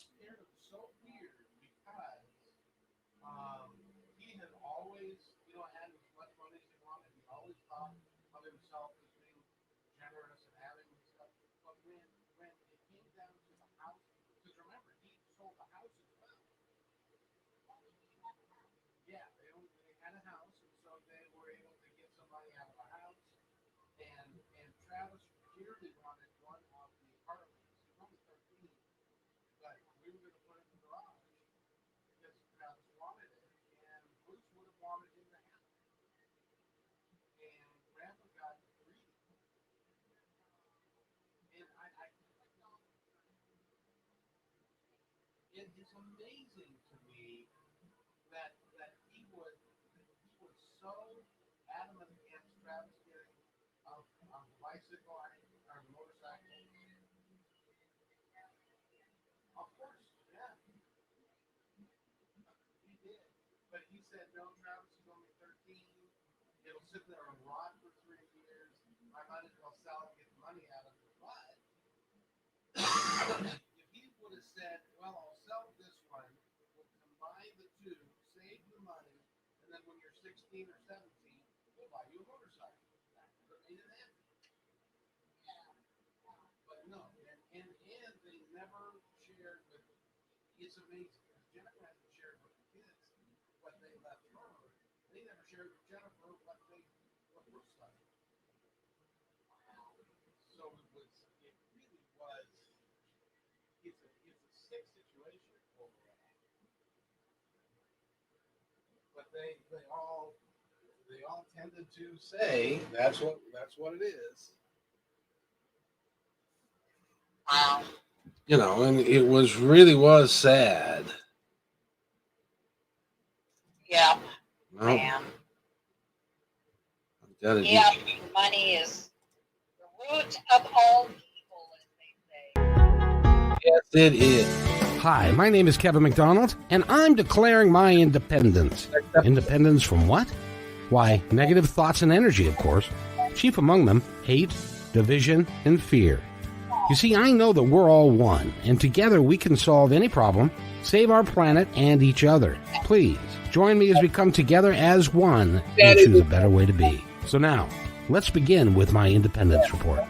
it was so weird because he had always, had as much money as he wanted. He always thought of himself as being generous and having and stuff. But when it came down to the house, because remember, he sold the house as well. Yeah, they had a house, and so they were able to get some money out of the house. And Travis clearly wanted one of the Harleys. He was only 13, but we were going to put it in the garage because Travis wanted it, and Bruce would have wanted him to have it. And Grandpa got greedy. And it is amazing to me that he was so adamant against Travis getting a bicycle or a motorcycle. Of course, yeah, he did. But he said, no, Travis is only 13. It'll sit there and rot for 3 years. I might as well sell it, get the money out of it. But if he would have said, well, I'll sell this one, we'll combine the two, save the money, and then when you're 16 or 17, we'll buy you a motorcycle. But they didn't have it. But no, and they never shared with. It's amazing. Jennifer hasn't shared with the kids what they left her. They never shared with Jennifer what Bruce left. So it really was. It's a sick situation overall. But they all tended to say that's what it is.
Wow.
And it was sad.
Yeah,
Well,
man.
I've got to
Yeah, money is. The root of all evil, as they say.
Yes, it is.
Hi, my name is Kevin McDonald, and I'm declaring my independence. Independence from what? Why, negative thoughts and energy, of course. Chief among them, hate, division, and fear. You see, I know that we're all one, and together we can solve any problem, save our planet and each other. Please, join me as we come together as one and choose a better way to be. So now, let's begin with my independence report.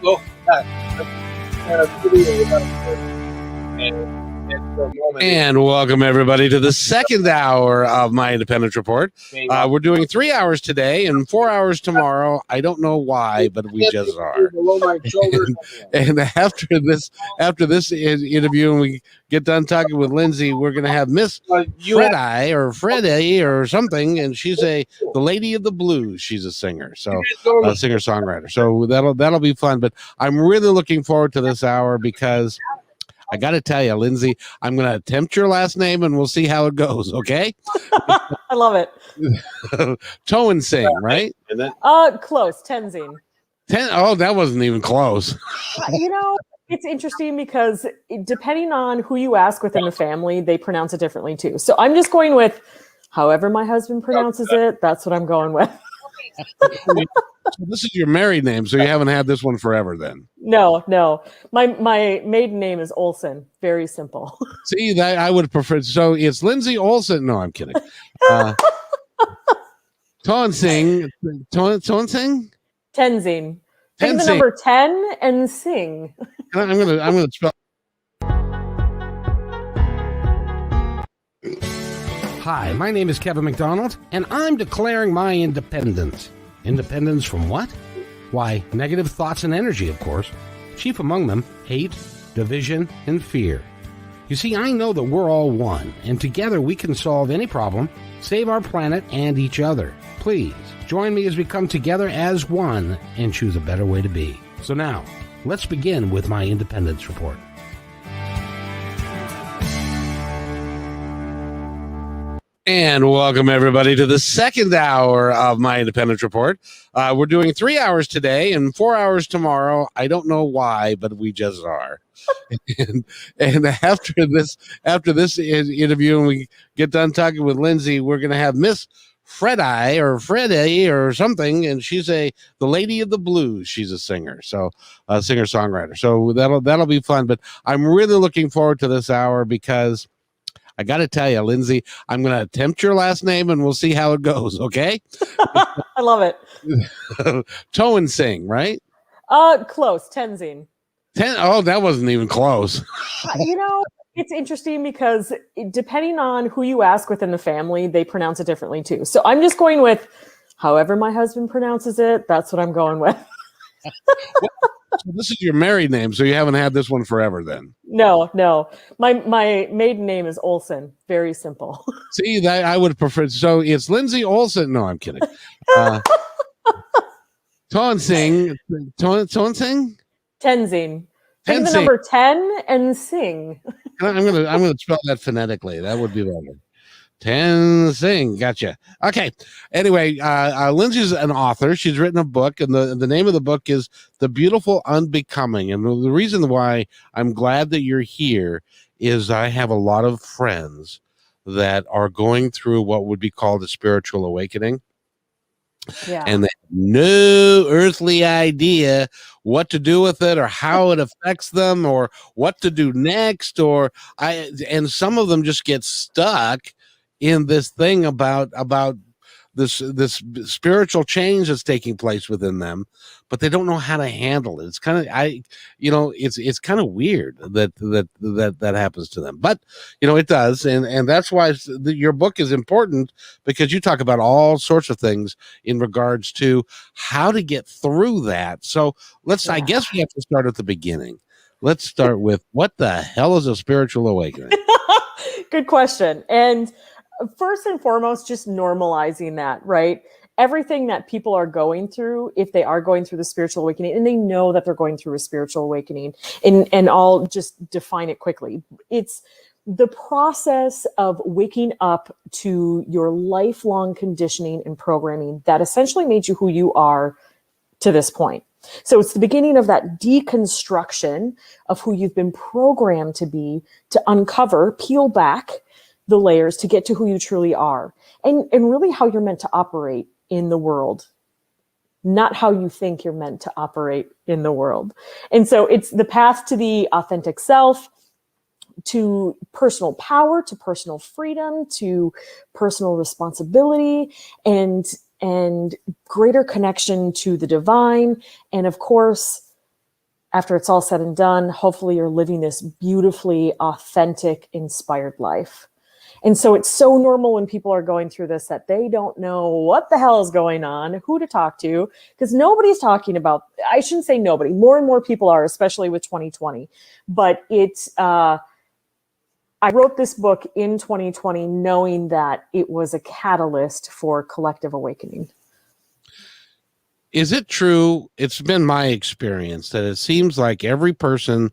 And welcome everybody to the second hour of my Independence Report. We're doing 3 hours today and 4 hours tomorrow. I don't know why, but we just are. And after this interview, and we get done talking with Lindsay, we're going to have Miss Freddie or Freddie or something, and she's the lady of the blues. She's a singer, so a singer-songwriter. So that'll be fun. But I'm really looking forward to this hour because I got to tell you, Lindsay, I'm going to attempt your last name and we'll see how it goes. Okay.
I love it.
Toe and sing, right?
Close. Tenzing.
Oh, that wasn't even close.
It's interesting because depending on who you ask within the family, they pronounce it differently too. So I'm just going with however my husband pronounces it. That's what I'm going with.
So this is your married name, so you haven't had this one forever then?
No. My maiden name is Olson. Very simple.
See, that I would prefer. So it's Lindsay Olson. No, I'm kidding. Tonsing.
Tenzing. Take the
Tenzing.
number 10 and sing.
I'm gonna spell.
Hi, my name is Kevin McDonald, and I'm declaring my independence. Independence from what? Why, negative thoughts and energy, of course. Chief among them, hate, division, and fear. You see, I know that we're all one, and together we can solve any problem, save our planet and each other. Please, join me as we come together as one and choose a better way to be. So now, let's begin with my independence report.
And welcome everybody to the second hour of my Independence Report. We're doing 3 hours today and 4 hours tomorrow. I don't know why, but we just are. and after this interview, and we get done talking with Lindsay, we're going to have Miss Freddie or something, and she's the lady of the blues. She's a singer, so a singer-songwriter. So that'll be fun. But I'm really looking forward to this hour because I got to tell you, Lindsay, I'm going to attempt your last name and we'll see how it goes. Okay.
I love it.
Toe and sing, right?
Close. Tenzing.
Oh, that wasn't even close.
It's interesting because depending on who you ask within the family, they pronounce it differently too. So I'm just going with however my husband pronounces it. That's what I'm going with.
So this is your married name, so you haven't had this one forever then?
No. My maiden name is Olson. Very simple.
See, that I would prefer. So it's Lindsay Olson. No, I'm kidding. Tonsing.
Tenzing. Take the
Tenzing.
number 10 and sing.
I'm gonna spell that phonetically. That would be better. Tenzing. Gotcha. Okay. Anyway, Lindsay's an author. She's written a book, and the name of the book is The Beautiful Unbecoming. And the reason why I'm glad that you're here is I have a lot of friends that are going through what would be called a spiritual awakening.
Yeah.
And they have no earthly idea what to do with it or how it affects them or what to do next. And some of them just get stuck in this thing about this spiritual change that's taking place within them, but they don't know how to handle it. It's kind of it's kind of weird that happens to them, but it does, and that's why your book is important, because you talk about all sorts of things in regards to how to get through that. So I guess we have to start at the beginning. Let's start with, what the hell is a spiritual awakening?
Good question. And first and foremost, just normalizing that, right? Everything that people are going through, if they are going through the spiritual awakening, and they know that they're going through a spiritual awakening, and I'll just define it quickly. It's the process of waking up to your lifelong conditioning and programming that essentially made you who you are to this point. So it's the beginning of that deconstruction of who you've been programmed to be, to uncover, peel back the layers to get to who you truly are, and really how you're meant to operate in the world, not how you think you're meant to operate in the world. And so it's the path to the authentic self, to personal power, to personal freedom, to personal responsibility, and greater connection to the divine. And of course, after it's all said and done, hopefully you're living this beautifully authentic, inspired life. And so it's so normal when people are going through this that they don't know what the hell is going on, who to talk to, because nobody's talking about, I shouldn't say nobody, more and more people are, especially with 2020. But it's, I wrote this book in 2020 knowing that it was a catalyst for collective awakening.
Is it true? It's been my experience that it seems like every person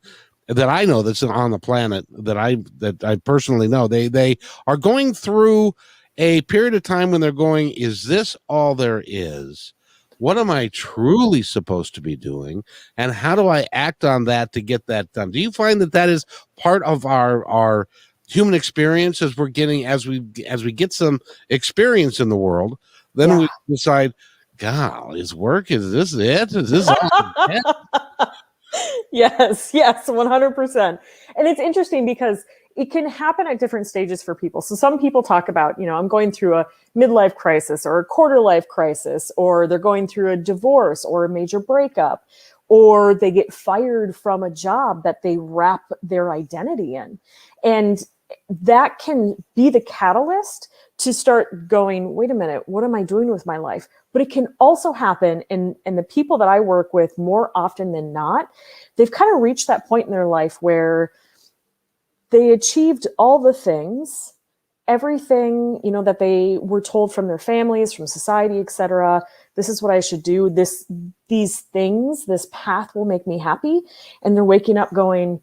that I know that's on the planet that I personally know, they are going through a period of time when they're going, is this all there is? What am I truly supposed to be doing? And how do I act on that to get that done? Do you find that that is part of our human experience as we're getting, as we get some experience in the world, then we decide, God, is this it? Is this all it?
Yes, 100%. And it's interesting because it can happen at different stages for people. So some people talk about, I'm going through a midlife crisis or a quarter life crisis, or they're going through a divorce or a major breakup, or they get fired from a job that they wrap their identity in. And that can be the catalyst to start going, wait a minute, what am I doing with my life? But it can also happen, and the people that I work with more often than not, they've kind of reached that point in their life where they achieved all the things, everything, that they were told from their families, from society, etc. This is what I should do. These things, this path will make me happy. And they're waking up going,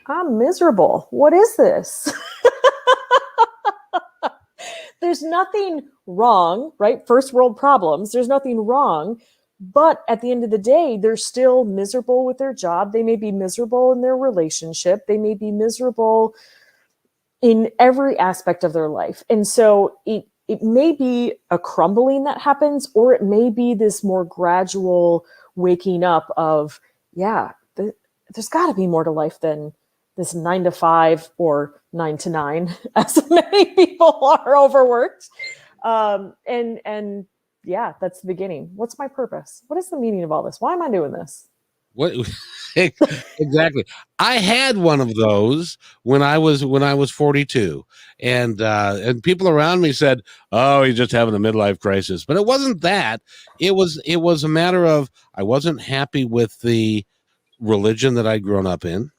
I'm miserable. What is this? There's nothing wrong, right? First world problems. There's nothing wrong. But at the end of the day, they're still miserable with their job. They may be miserable in their relationship. They may be miserable in every aspect of their life. And so it may be a crumbling that happens, or it may be this more gradual waking up of, there's got to be more to life than this 9 to 5 or 9 to 9, as many people are overworked. And that's the beginning. What's my purpose? What is the meaning of all this? Why am I doing this?
What exactly? I had one of those when I was 42, and people around me said, "Oh, he's just having a midlife crisis." But it wasn't that. It was a matter of I wasn't happy with the religion that I'd grown up in.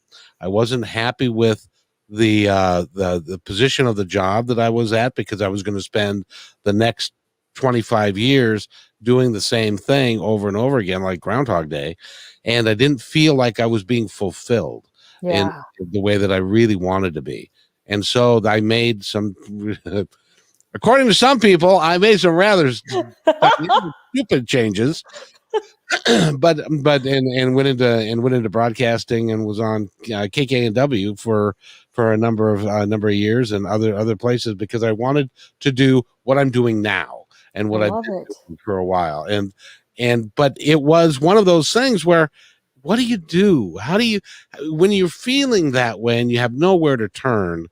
I wasn't happy with the position of the job that I was at, because I was going to spend the next 25 years doing the same thing over and over again, like Groundhog Day. And I didn't feel like I was being fulfilled in the way that I really wanted to be. And so I made some, according to some people, I made some rather stupid changes. but went into broadcasting and was on KKNW for a number of years, and other places, because I wanted to do what I'm doing now and what I've been doing for a while. But it was one of those things where, what do you do? How do you, when you're feeling that way and you have nowhere to turn?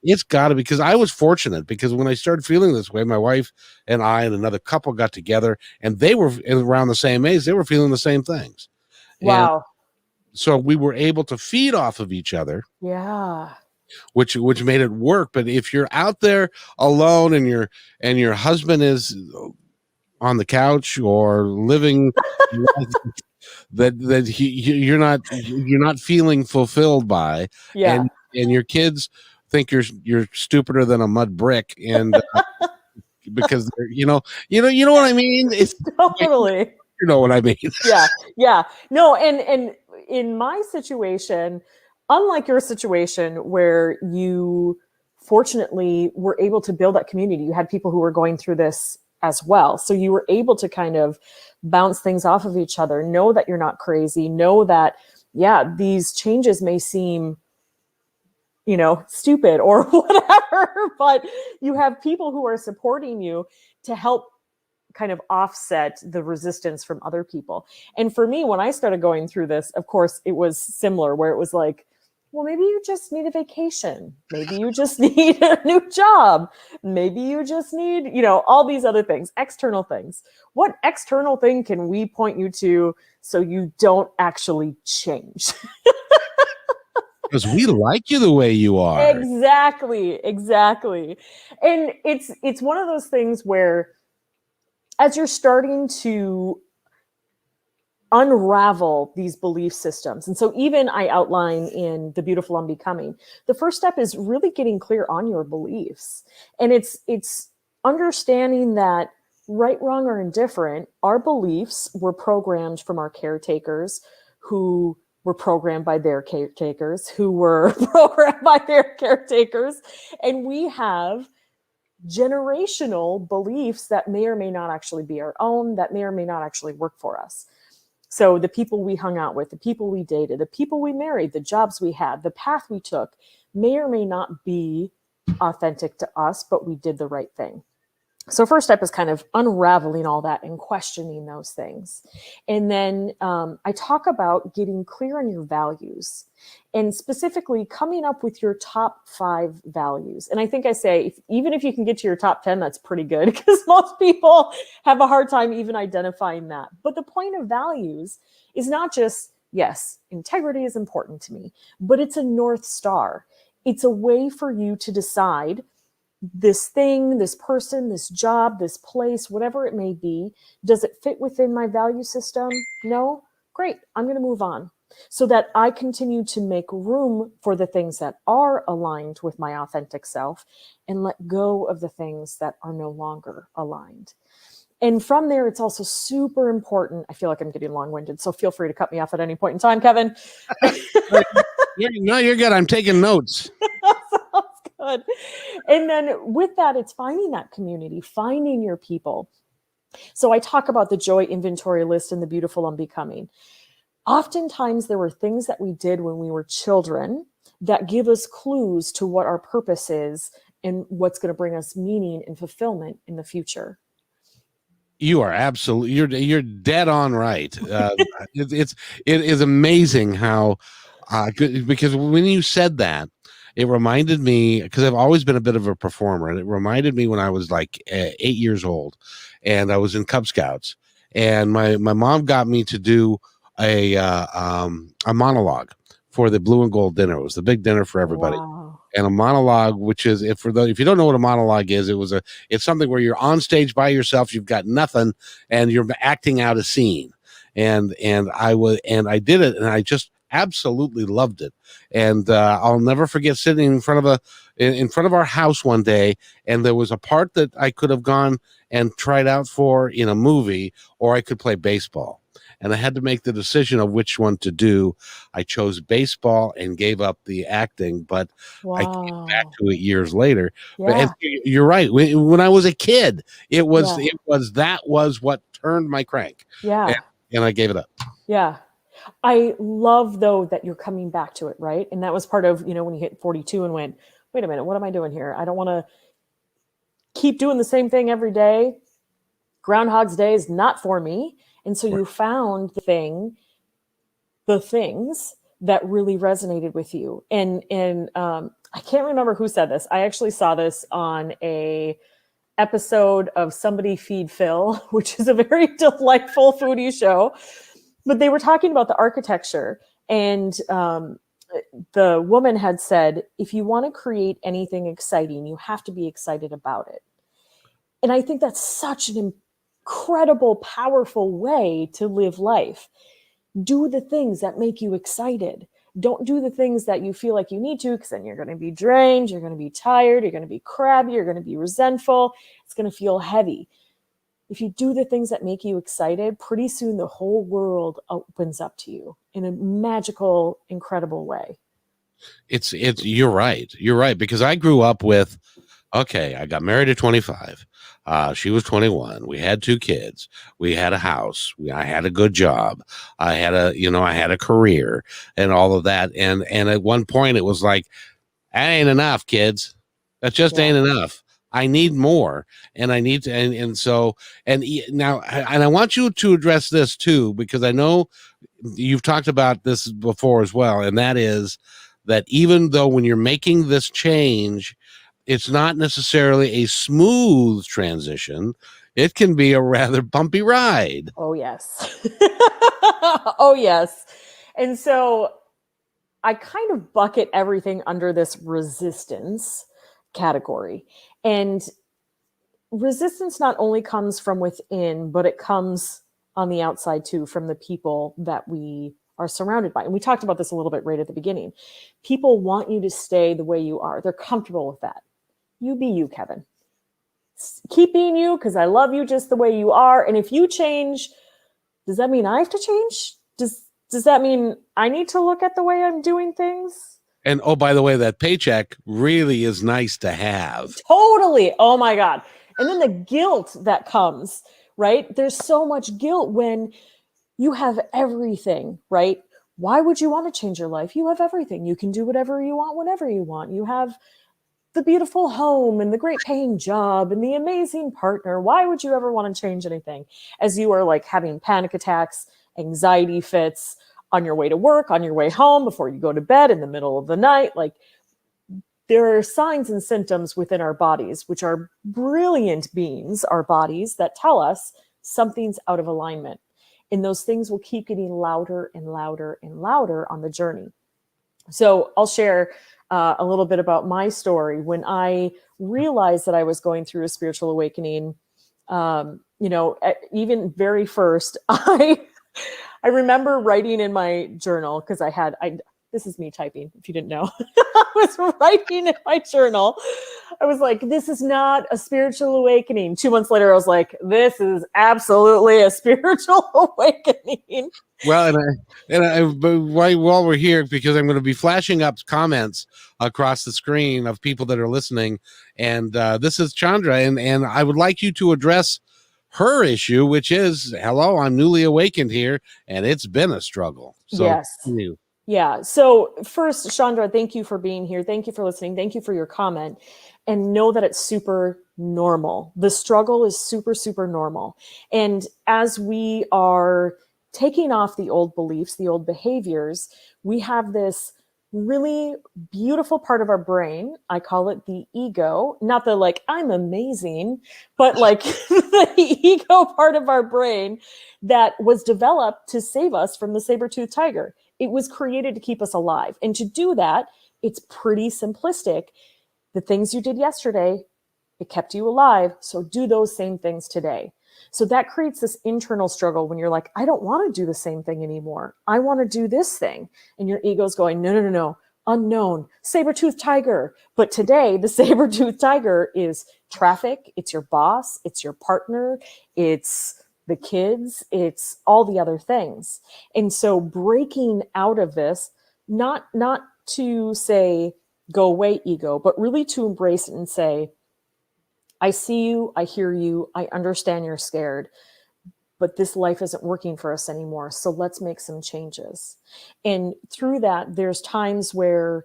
It's got to, because I was fortunate, because when I started feeling this way, my wife and I and another couple got together, and they were around the same age. They were feeling the same things.
Wow.
And so we were able to feed off of each other.
Yeah.
Which made it work. But if you're out there alone and your husband is on the couch or living that you're not feeling fulfilled by, and your kids think you're stupider than a mud brick, and because you know what I mean. It's
totally,
you know what I mean.
Yeah. No, and in my situation, unlike your situation where you fortunately were able to build that community, you had people who were going through this as well. So you were able to kind of bounce things off of each other, know that you're not crazy, know that, yeah, these changes may seem, stupid or whatever, but you have people who are supporting you to help kind of offset the resistance from other people. And for me, when I started going through this, of course, it was similar, where it was like, well, maybe you just need a vacation. Maybe you just need a new job. Maybe you just need, all these other things, external things. What external thing can we point you to so you don't actually change?
Because we like you the way you are.
Exactly. And it's one of those things where, as you're starting to unravel these belief systems, and so even I outline in The Beautiful Unbecoming, the first step is really getting clear on your beliefs. And it's understanding that right, wrong, or indifferent, our beliefs were programmed from our caretakers, who were programmed by their caretakers, who were programmed by their caretakers. And we have generational beliefs that may or may not actually be our own, that may or may not actually work for us. So the people we hung out with, the people we dated, the people we married, the jobs we had, the path we took may or may not be authentic to us, but we did the right thing. So first step is kind of unraveling all that and questioning those things. And then I talk about getting clear on your values, and specifically coming up with your top 5 values. And I think I say, even if you can get to your top 10, that's pretty good, because most people have a hard time even identifying that. But the point of values is not just, yes, integrity is important to me, but it's a North Star. It's a way for you to decide, this thing, this person, this job, this place, whatever it may be, does it fit within my value system? No? Great. I'm going to move on, so that I continue to make room for the things that are aligned with my authentic self, and let go of the things that are no longer aligned. And from there, it's also super important. I feel like I'm getting long-winded, so feel free to cut me off at any point in time, Kevin.
No, you're good. I'm taking notes.
Sounds good. And then with that, it's finding that community, finding your people. So I talk about the joy inventory list and The Beautiful Unbecoming. Oftentimes there were things that we did when we were children that give us clues to what our purpose is and what's going to bring us meaning and fulfillment in the future.
You are absolutely, you're dead on right. It is amazing how, because when you said that, it reminded me, because I've always been a bit of a performer, and it reminded me when I was like 8 years old, and I was in Cub Scouts, and my mom got me to do a monologue for the blue and gold dinner. It was the big dinner for everybody.
Wow.
And a monologue, which is, if you don't know what a monologue is, it's something where you're on stage by yourself, you've got nothing, and you're acting out a scene. And I did it, and I just absolutely loved it. And I'll never forget sitting in front of our house one day, and there was a part that I could have gone and tried out for in a movie, or I could play baseball. And I had to make the decision of which one to do. I chose baseball and gave up the acting, but
Wow.
I came back to it years later.
Yeah.
And you're right. When I was a kid, that was what turned my crank.
Yeah.
And I gave it up.
Yeah. I love, though, that you're coming back to it, right? And that was part of, when you hit 42 and went, wait a minute, what am I doing here? I don't want to keep doing the same thing every day. Groundhog's Day is not for me. And so you found the things that really resonated with you. And I can't remember who said this. I actually saw this on a episode of Somebody Feed Phil, which is a very delightful foodie show. But they were talking about the architecture, and the woman had said, if you want to create anything exciting, you have to be excited about it. And I think that's such an incredible, powerful way to live life. Do the things that make you excited. Don't do the things that you feel like you need to, because then you're going to be drained, you're going to be tired, you're going to be crabby, you're going to be resentful. It's going to feel heavy. If you do the things that make you excited, pretty soon the whole world opens up to you in a magical, incredible way.
You're right. You're right. Because I grew up with Okay, I got married at 25. She was 21. We had 2 kids. We had a house. I had a good job. I had a career and all of that. And at one point it was like, that ain't enough, kids. That just ain't enough. I need more. And I need to, and so, now, and I want you to address this too, because I know you've talked about this before as well. And that is that even though when you're making this change, it's not necessarily a smooth transition. It can be a rather bumpy ride.
Oh, yes. Oh, yes. And so I kind of bucket everything under this resistance category. And resistance not only comes from within, but it comes on the outside too, from the people that we are surrounded by. And we talked about this a little bit right at the beginning. People want you to stay the way you are. They're comfortable with that. You be you, Kevin. Keep being you, because I love you just the way you are. And if you change, does that mean I have to change? Does that mean I need to look at the way I'm doing things?
And oh, by the way, that paycheck really is nice to have.
Totally. Oh my God. And then the guilt that comes, right? There's so much guilt when you have everything, right? Why would you want to change your life? You have everything. You can do whatever you want, whenever you want. You have the beautiful home and the great paying job and the amazing partner. Why would you ever want to change anything? As you are like having panic attacks, anxiety fits on your way to work, on your way home, before you go to bed, in the middle of the night. Like, there are signs and symptoms within our bodies, which are brilliant beings, our bodies, that tell us something's out of alignment. And those things will keep getting louder and louder and louder on the journey. So I'll share a little bit about my story. When I realized that I was going through a spiritual awakening, even very first, I remember writing in my journal, because this is me typing, if you didn't know. I was writing in my journal. I was like, this is not a spiritual awakening. 2 months later, I was like, this is absolutely a spiritual awakening.
Well, while we're here, because I'm going to be flashing up comments across the screen of people that are listening. And this is Chandra. And I would like you to address her issue, which is, hello, I'm newly awakened here, and it's been a struggle. So
yes. Yeah. So first, Chandra, thank you for being here. Thank you for listening. Thank you for your comment. And know that it's super normal. The struggle is super, super normal. And as we are taking off the old beliefs, the old behaviors, we have this really beautiful part of our brain. I call it the ego, not the like, I'm amazing, but like the ego part of our brain that was developed to save us from the saber-toothed tiger. It was created to keep us alive. And to do that, it's pretty simplistic. The things you did yesterday, it kept you alive. So do those same things today. So that creates this internal struggle when you're like, I don't want to do the same thing anymore. I want to do this thing. And your ego's going, no, unknown, saber-toothed tiger. But today, the saber-toothed tiger is traffic. It's your boss. It's your partner. It's the kids. It's all the other things. And so breaking out of this, not to say, go away, ego, but really to embrace it and say, I see you, I hear you, I understand you're scared, but this life isn't working for us anymore. So let's make some changes. And through that, there's times where,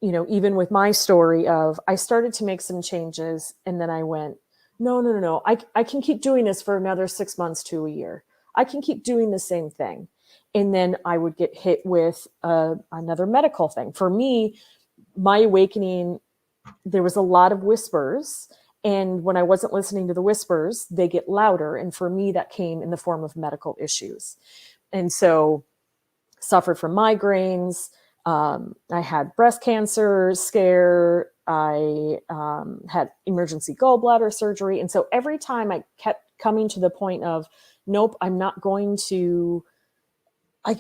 even with my story of, I started to make some changes and then I went, no. I can keep doing this for another 6 months to a year. I can keep doing the same thing. And then I would get hit with another medical thing. For me, my awakening, there was a lot of whispers. And when I wasn't listening to the whispers, they get louder. And for me, that came in the form of medical issues. And so suffered from migraines. I had breast cancer scare. I had emergency gallbladder surgery. And so every time I kept coming to the point of, nope, I'm not going to,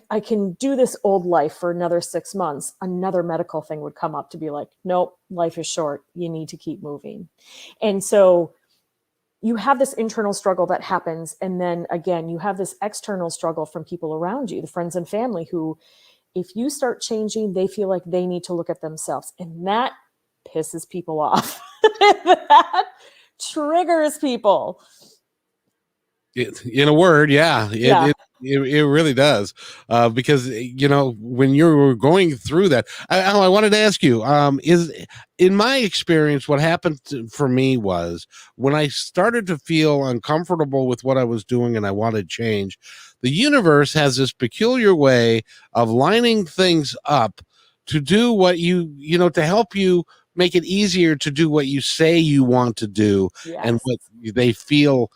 I can do this old life for another 6 months. Another medical thing would come up to be like, nope, life is short. You need to keep moving. And so you have this internal struggle that happens. And then again, you have this external struggle from people around you, the friends and family who, if you start changing, they feel like they need to look at themselves. And that pisses people off. That triggers people.
In a word, yeah,
Yeah.
It really does, because when you're going through that, I wanted to ask you, is in my experience, what happened for me was when I started to feel uncomfortable with what I was doing and I wanted change, the universe has this peculiar way of lining things up to do what to help you make it easier to do what you say you want to do, and
Yes.
what they feel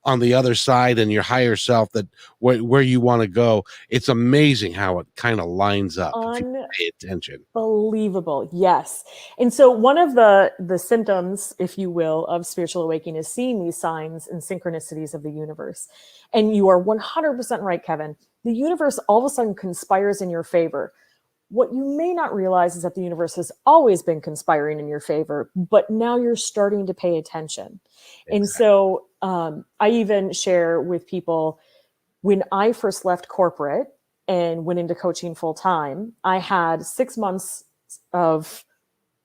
on the other side and your higher self, that where you want to go. It's amazing how it kind of lines up if you pay attention.
Unbelievable. Yes. And so one of the symptoms, if you will, of spiritual awakening is seeing these signs and synchronicities of the universe. And you are 100% right, Kevin. The universe all of a sudden conspires in your favor. What you may not realize is that the universe has always been conspiring in your favor, but now you're starting to pay attention. Exactly. And so I even share with people, when I first left corporate and went into coaching full time, I had 6 months of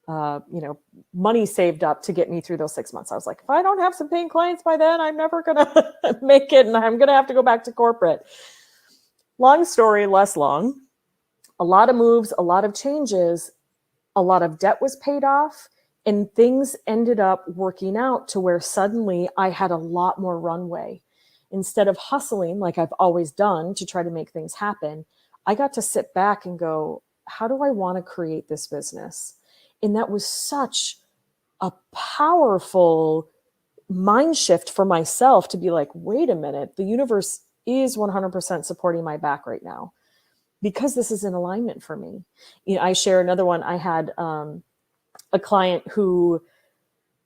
money saved up to get me through those 6 months. I was like, if I don't have some paying clients by then, I'm never going to make it, and I'm going to have to go back to corporate. Long story, less long. A lot of moves, a lot of changes, a lot of debt was paid off, and things ended up working out to where suddenly I had a lot more runway. Instead of hustling like I've always done to try to make things happen, I got to sit back and go, how do I want to create this business? And that was such a powerful mind shift for myself to be like, wait a minute, the universe is 100% supporting my back right now, because this is in alignment for me. I share another one. I had a client who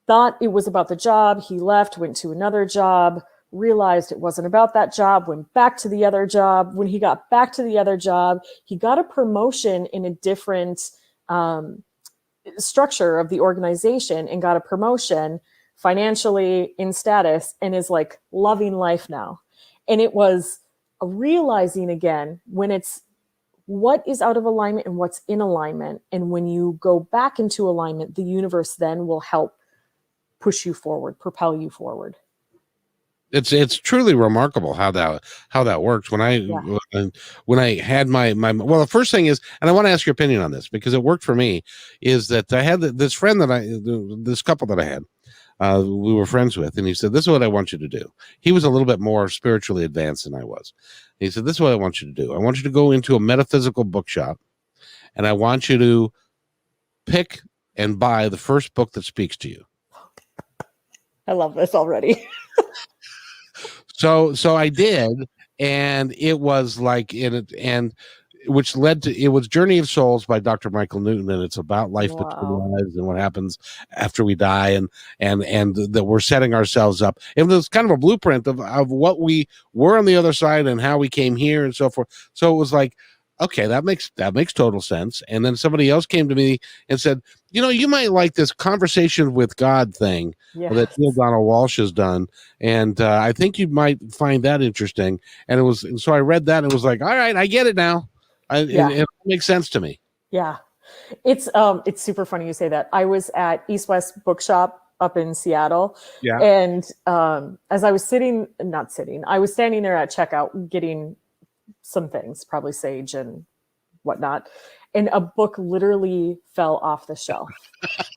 thought it was about the job. He left, went to another job, realized it wasn't about that job, went back to the other job. When he got back to the other job, he got a promotion in a different structure of the organization and got a promotion financially, in status, and is like loving life now. And it was realizing again, when it's what is out of alignment and what's in alignment. And when you go back into alignment, the universe then will help push you forward, propel you forward.
It's truly remarkable how that works. When I had my well, the first thing is, and I want to ask your opinion on this because it worked for me, is that I had this friend this couple that I had, we were friends with, and he said, this is what I want you to do. He was a little bit more spiritually advanced than I was. He said, this is what I want you to do. I want you to go into a metaphysical bookshop, and I want you to pick and buy the first book that speaks to you.
I love this already.
So I did, and it was like which led to, it was Journey of Souls by Dr. Michael Newton, and it's about life between lives and what happens after we die, and that we're setting ourselves up. It was kind of a blueprint of what we were on the other side and how we came here and so forth. So it was like, okay, that makes total sense. And then somebody else came to me and said, you might like this Conversation with God thing that Neil Donald Walsh has done, and I think you might find that interesting. And so I read that and it was like, all right, I get it now. It makes sense to me. Yeah,
it's super funny you say that. I was at East West Bookshop up in Seattle, and as I was I was standing there at checkout getting some things, probably sage and whatnot, and a book literally fell off the shelf.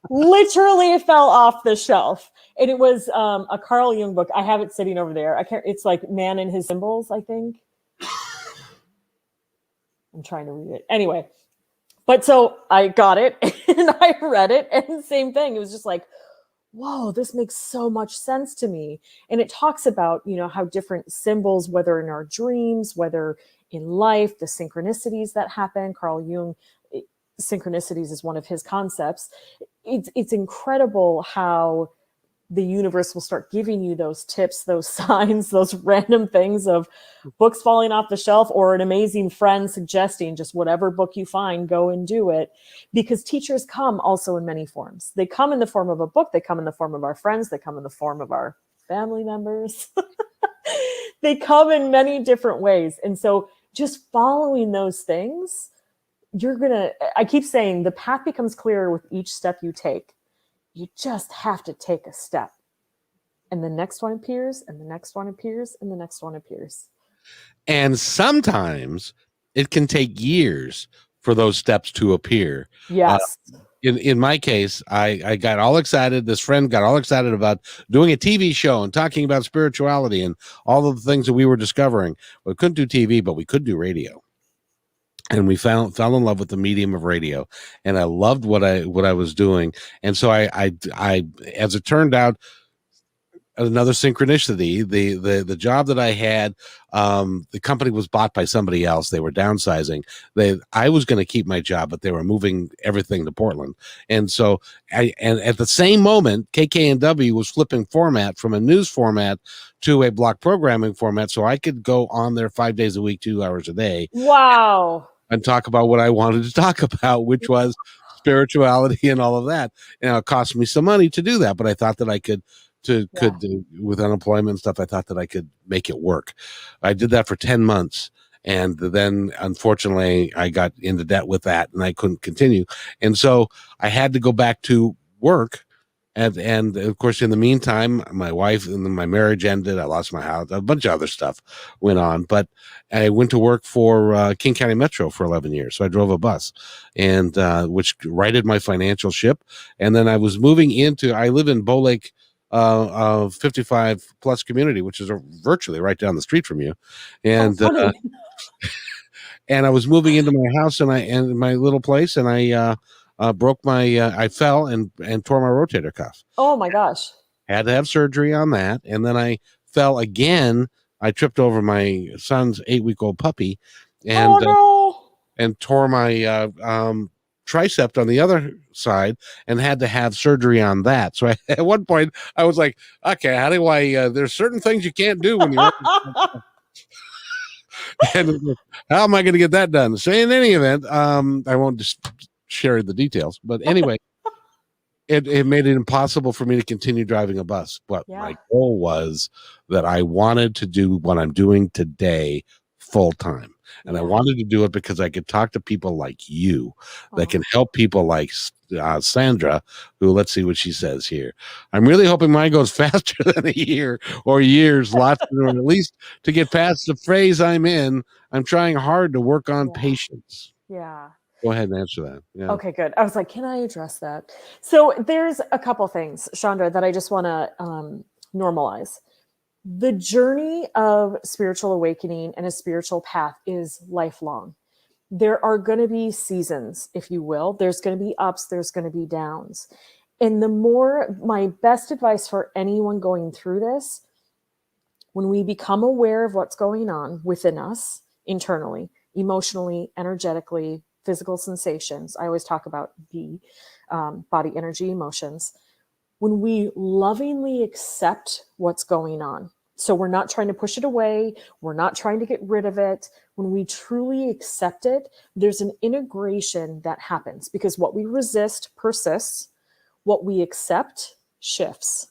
Literally fell off the shelf. And it was a Carl Jung book. I have it sitting over there. It's like Man and His Symbols, I think. I'm trying to read it. Anyway, but so I got it and I read it, and same thing. It was just like, whoa, this makes so much sense to me. And it talks about, how different symbols, whether in our dreams, whether in life, the synchronicities that happen. Carl Jung, synchronicities is one of his concepts. It's incredible how the universe will start giving you those tips, those signs, those random things of books falling off the shelf, or an amazing friend suggesting just whatever book you find, go and do it. Because teachers come also in many forms. They come in the form of a book. They come in the form of our friends. They come in the form of our family members. They come in many different ways. And so just following those things I keep saying the path becomes clearer with each step you take. You just have to take a step. And the next one appears, and the next one appears, and the next one appears.
And sometimes it can take years for those steps to appear.
Yes.
In my case, I got all excited. This friend got all excited about doing a TV show and talking about spirituality and all of the things that we were discovering. We couldn't do TV, but we could do radio. And we fell in love with the medium of radio, and I loved what I was doing. And so I as it turned out, another synchronicity, the job that I had, the company was bought by somebody else. They were downsizing. I was going to keep my job, but they were moving everything to Portland. And so and at the same moment, KKNW was flipping format from a news format to a block programming format, so I could go on there 5 days a week, 2 hours a day.
Wow.
And talk about what I wanted to talk about, which was spirituality and all of that. And it cost me some money to do that, but I thought that I could with unemployment and stuff, I thought that I could make it work. I did that for 10 months. And then unfortunately I got into debt with that and I couldn't continue. And so I had to go back to work. And of course, in the meantime, my wife and my marriage ended. I lost my house. A bunch of other stuff went on, but I went to work for King County Metro for 11 years. So I drove a bus, and which righted my financial ship. And then I was moving I live in Bow Lake, 55 plus community, which is virtually right down the street from you. And and I was moving into my house and my little place, and I I fell and tore my rotator cuff.
Oh my gosh.
Had to have surgery on that. And then I fell again. I tripped over my son's 8-week-old puppy and tore my tricep on the other side and had to have surgery on that. So at one point I was like, okay, how do I, there's certain things you can't do when you're and how am I going to get that done? So in any event, I won't just share the details, but anyway, it made it impossible for me to continue driving a bus. But my goal was that I wanted to do what I'm doing today full time. And I wanted to do it because I could talk to people like you that can help people like Sandra, who, let's see what she says here. I'm really hoping mine goes faster than a year or years, lots, or at least to get past the phase I'm in. I'm trying hard to work on patience.
Yeah.
Go ahead and answer that. Yeah.
Okay, good. I was like, can I address that? So there's a couple things, Chandra, that I just want to normalize. The journey of spiritual awakening and a spiritual path is lifelong. There are going to be seasons, if you will. There's going to be ups, there's going to be downs. And my best advice for anyone going through this, when we become aware of what's going on within us internally, emotionally, energetically, physical sensations. I always talk about the body, energy, emotions. When we lovingly accept what's going on, so we're not trying to push it away, we're not trying to get rid of it. When we truly accept it, there's an integration that happens because what we resist persists, what we accept shifts.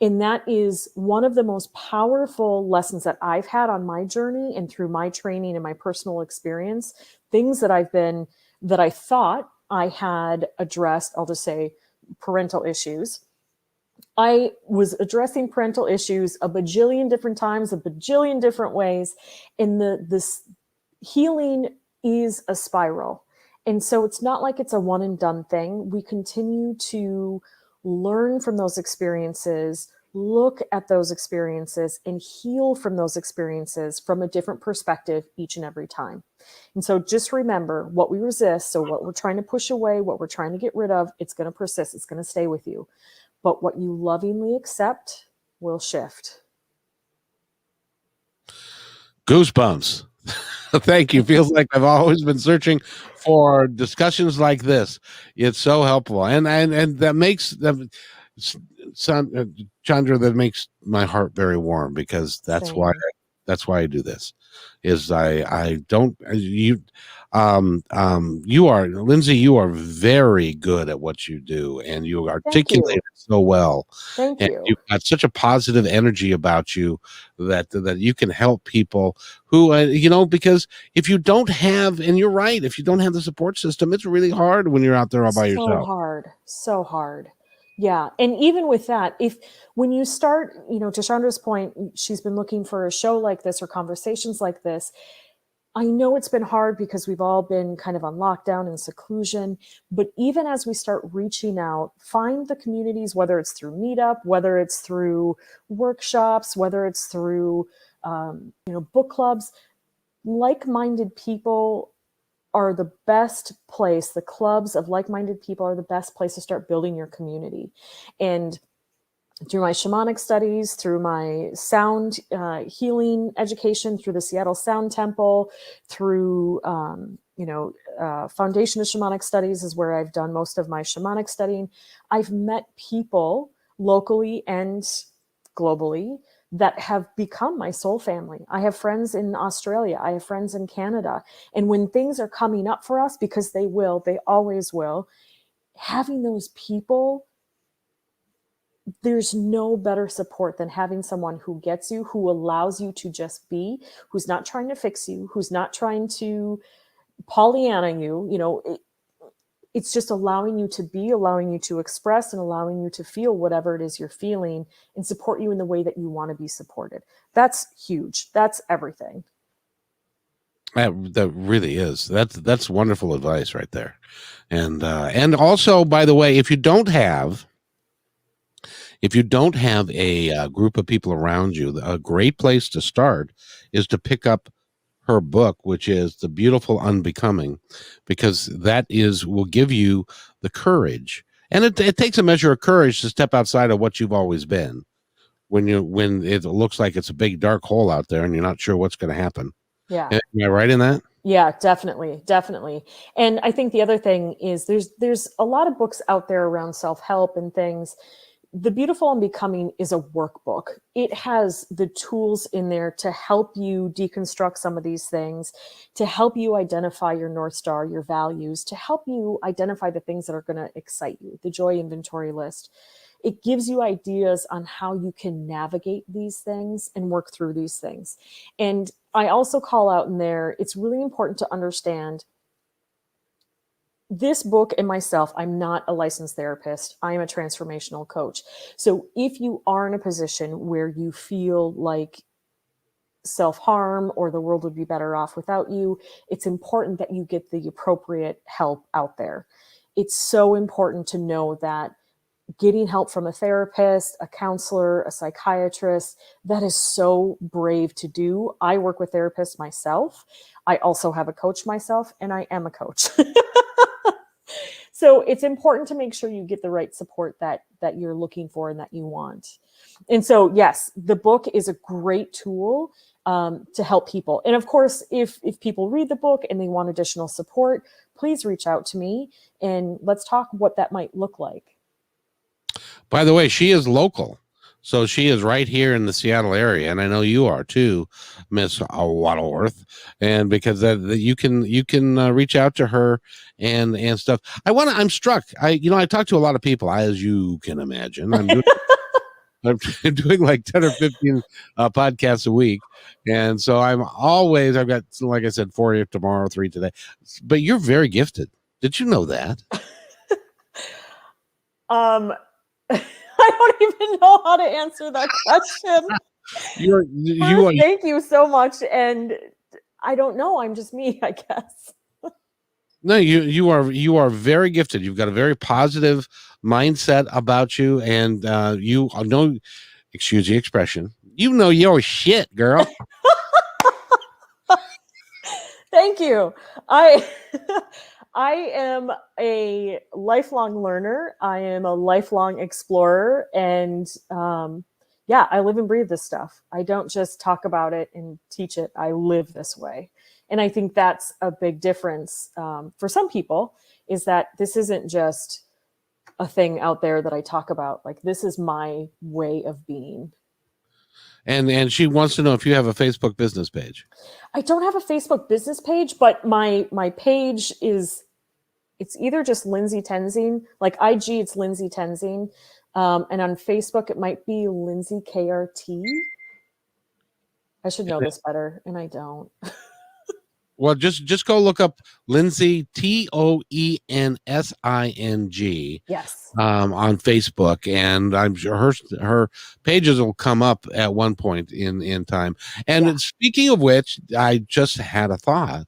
And that is one of the most powerful lessons that I've had on my journey and through my training and my personal experience. Things that I thought I had addressed, I'll just say parental issues. I was addressing parental issues a bajillion different times, a bajillion different ways. And this healing is a spiral. And so it's not like it's a one and done thing. We continue to learn from those experiences, look at those experiences, and heal from those experiences from a different perspective each and every time. And so just remember what we resist. So what we're trying to push away, what we're trying to get rid of, it's going to persist. It's going to stay with you. But what you lovingly accept will shift.
Goosebumps. Thank you. Feels like I've always been searching for discussions like this. It's so helpful. And that makes Chandra, that makes my heart very warm because that's why That's why I do this. Is I don't you you are Lindsay, you are very good at what you do, and you articulate it so well.
Thank
And
you.
you've got such a positive energy about you that you can help people who because if you don't have, and you're right, if you don't have the support system, it's really hard when you're out there all by yourself.
So hard. Yeah. And even with that, when you start, to Chandra's point, she's been looking for a show like this or conversations like this. I know it's been hard because we've all been kind of on lockdown and seclusion, but even as we start reaching out, find the communities, whether it's through Meetup, whether it's through workshops, whether it's through, book clubs. Like-minded people are the best place. The clubs of like-minded people are the best place to start building your community. And through my shamanic studies, through my sound healing education, through the Seattle Sound Temple, through Foundation of Shamanic Studies is where I've done most of my shamanic studying. I've met people locally and globally that have become my soul family. I have friends in Australia. I have friends in Canada. And when things are coming up for us, because they always will, having those people, there's no better support than having someone who gets you, who allows you to just be, who's not trying to fix you, who's not trying to Pollyanna you. It's just allowing you to be, allowing you to express, and allowing you to feel whatever it is you're feeling, and support you in the way that you want to be supported. That's huge. That's everything.
That really is. That's wonderful advice right there. And also, by the way, if you don't have a group of people around you, a great place to start is to pick up her book, which is The Beautiful Unbecoming, because will give you the courage. And it takes a measure of courage to step outside of what you've always been when it looks like it's a big dark hole out there and you're not sure what's going to happen.
Yeah.
Am I right in that?
Yeah, definitely. And I think the other thing is there's a lot of books out there around self-help and things. The Beautiful Unbecoming is a workbook. It has the tools in there to help you deconstruct some of these things, to help you identify your North Star, your values, to help you identify the things that are going to excite you, the joy inventory list. It gives you ideas on how you can navigate these things and work through these things. And I also call out in there, it's really important to understand this book and myself, I'm not a licensed therapist. I am a transformational coach. So if you are in a position where you feel like self-harm or the world would be better off without you, it's important that you get the appropriate help out there. It's so important to know that getting help from a therapist, a counselor, a psychiatrist, that is so brave to do. I work with therapists myself. I also have a coach myself, and I am a coach. So it's important to make sure you get the right support that you're looking for and that you want. And so, yes, the book is a great tool to help people. And of course, if people read the book and they want additional support, please reach out to me and let's talk what that might look like.
By the way, she is local. So she is right here in the Seattle area, and I know you are too, Miss Waddleworth. And because you can reach out to her and stuff. I'm struck. I talk to a lot of people, as you can imagine. I'm doing like 10 or 15 podcasts a week, and so I've got, like I said, 4 tomorrow, 3 today. But you're very gifted. Did you know that?
I don't even know how to answer that question. Thank you so much. And I don't know. I'm just me, I guess.
No, you are very gifted. You've got a very positive mindset about you, and you know, excuse the expression, you know your shit, girl.
Thank you. I am a lifelong learner. I am a lifelong explorer. And I live and breathe this stuff. I don't just talk about it and teach it. I live this way. And I think that's a big difference for some people, is that this isn't just a thing out there that I talk about. Like, this is my way of being.
And she wants to know if you have a Facebook business page.
I don't have a Facebook business page, but my page is, it's either just Lindsay Tenzing, like IG, it's Lindsay Tenzing. And on Facebook, it might be Lindsay KRT. I should know this better, and I don't.
Well, just go look up Lindsay Toensing.
Yes.
On Facebook, and I'm sure her pages will come up at one point in time. And speaking of which, I just had a thought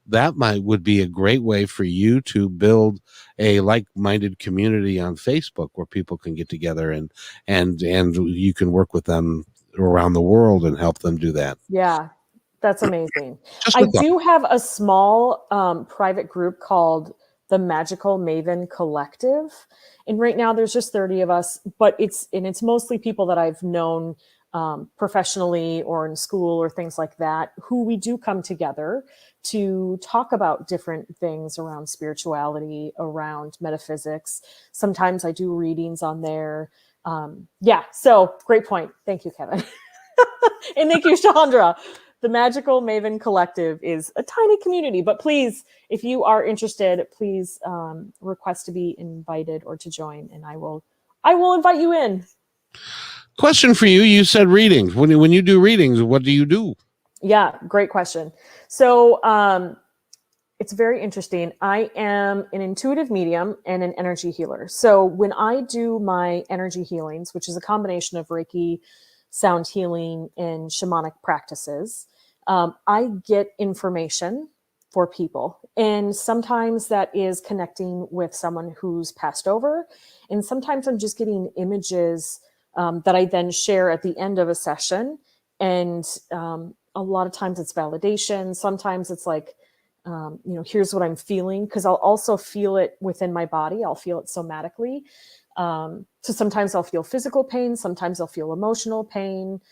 that would be a great way for you to build a like-minded community on Facebook where people can get together and you can work with them around the world and help them do that.
Yeah, that's amazing. I do have a small private group called the Magical Maven Collective. And right now there's just 30 of us, but it's mostly people that I've known professionally or in school or things like that, who we do come together to talk about different things around spirituality, around metaphysics. Sometimes I do readings on there. So great point. Thank you, Kevin. And thank you, Chandra. The Magical Maven Collective is a tiny community, but please, if you are interested, please request to be invited or to join, and I will invite you in.
Question for you. You said readings. When you do readings, what do you do?
Yeah, great question. So it's very interesting. I am an intuitive medium and an energy healer. So when I do my energy healings, which is a combination of Reiki, sound healing, and shamanic practices, I get information for people. And sometimes that is connecting with someone who's passed over. And sometimes I'm just getting images that I then share at the end of a session. And a lot of times it's validation. Sometimes it's like, here's what I'm feeling, because I'll also feel it within my body. I'll feel it somatically. So sometimes I'll feel physical pain. Sometimes I'll feel emotional pain.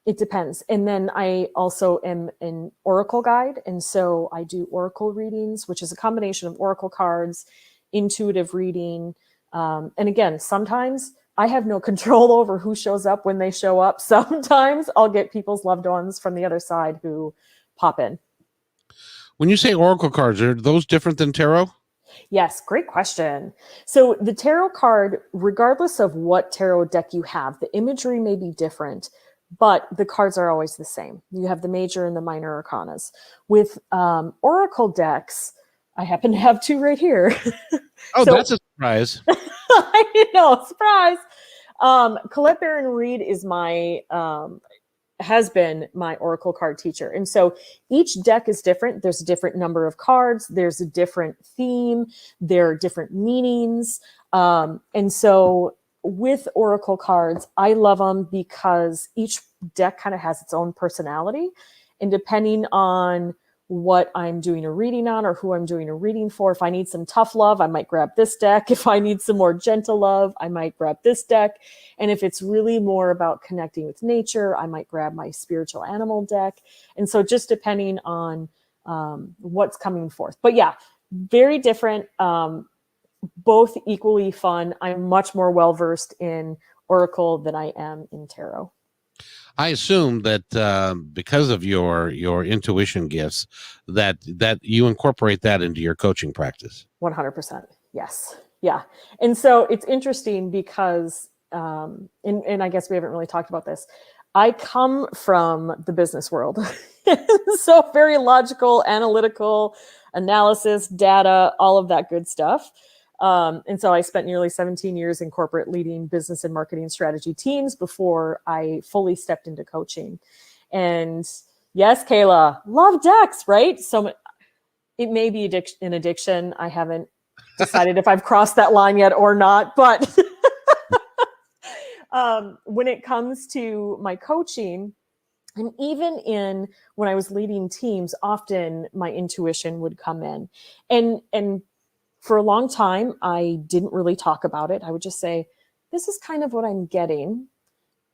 It depends. And then I also am an oracle guide. And so I do oracle readings, which is a combination of oracle cards, intuitive reading. And again, sometimes I have no control over who shows up when they show up. Sometimes I'll get people's loved ones from the other side who pop in.
When you say oracle cards, are those different than tarot?
Yes, great question. So the tarot card, regardless of what tarot deck you have, the imagery may be different, but the cards are always the same. You have the major and the minor arcanas. With oracle decks, I happen to have two right here.
Oh, so, that's a surprise.
I know, surprise. Colette Baron Reed is has been my oracle card teacher. And so each deck is different. There's a different number of cards. There's a different theme. There are different meanings. And so with oracle cards, I love them because each deck kind of has its own personality. And depending on what I'm doing a reading on or who I'm doing a reading for, if I need some tough love, I might grab this deck. If I need some more gentle love, I might grab this deck. And if it's really more about connecting with nature, I might grab my spiritual animal deck. And so just depending on what's coming forth. But yeah, very different, both equally fun. I'm much more well-versed in oracle than I am in tarot.
I assume that because of your intuition gifts, that you incorporate that into your coaching practice.
100%. Yes. Yeah. And so it's interesting because, and I guess we haven't really talked about this. I come from the business world. So very logical, analytical, analysis, data, all of that good stuff. And so I spent nearly 17 years in corporate leading business and marketing strategy teams before I fully stepped into coaching. And yes, Kayla, love decks, right? So it may be an addiction. I haven't decided if I've crossed that line yet or not, but when it comes to my coaching, and even when I was leading teams, often my intuition would come in. And for a long time, I didn't really talk about it. I would just say, this is kind of what I'm getting.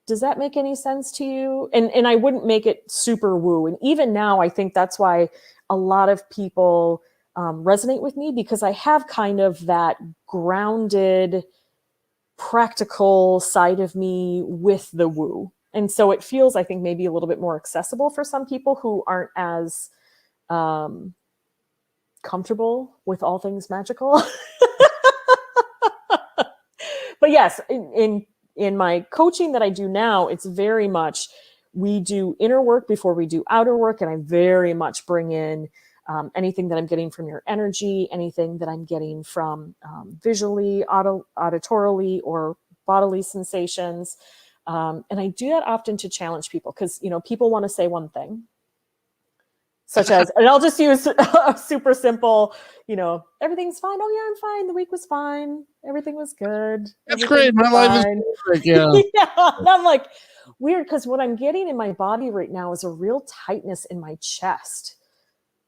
Does that make any sense to you? And I wouldn't make it super woo. And even now, I think that's why a lot of people resonate with me, because I have kind of that grounded, practical side of me with the woo. And so it feels, I think, maybe a little bit more accessible for some people who aren't as comfortable with all things magical. But yes, in my coaching that I do now, it's very much, we do inner work before we do outer work. And I very much bring in anything that I'm getting from your energy, anything that I'm getting from visually, auditorily, or bodily sensations. And I do that often to challenge people because, people want to say one thing, such as, and I'll just use a super simple, everything's fine. Oh yeah, I'm fine. The week was fine. Everything was good.
That's great. My life is perfect. Yeah.
Yeah. And I'm like, weird, because what I'm getting in my body right now is a real tightness in my chest.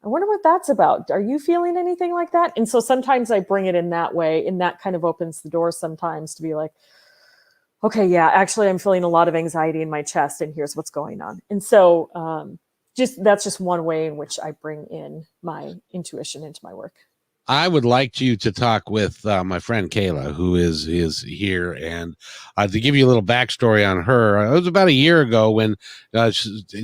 I wonder what that's about. Are you feeling anything like that? And so sometimes I bring it in that way, and that kind of opens the door sometimes to be like, okay, yeah, actually I'm feeling a lot of anxiety in my chest, and here's what's going on. And so that's just one way in which I bring in my intuition into my work.
I would like you to talk with my friend Kayla, who is here, and to give you a little backstory on her. It was about a year ago when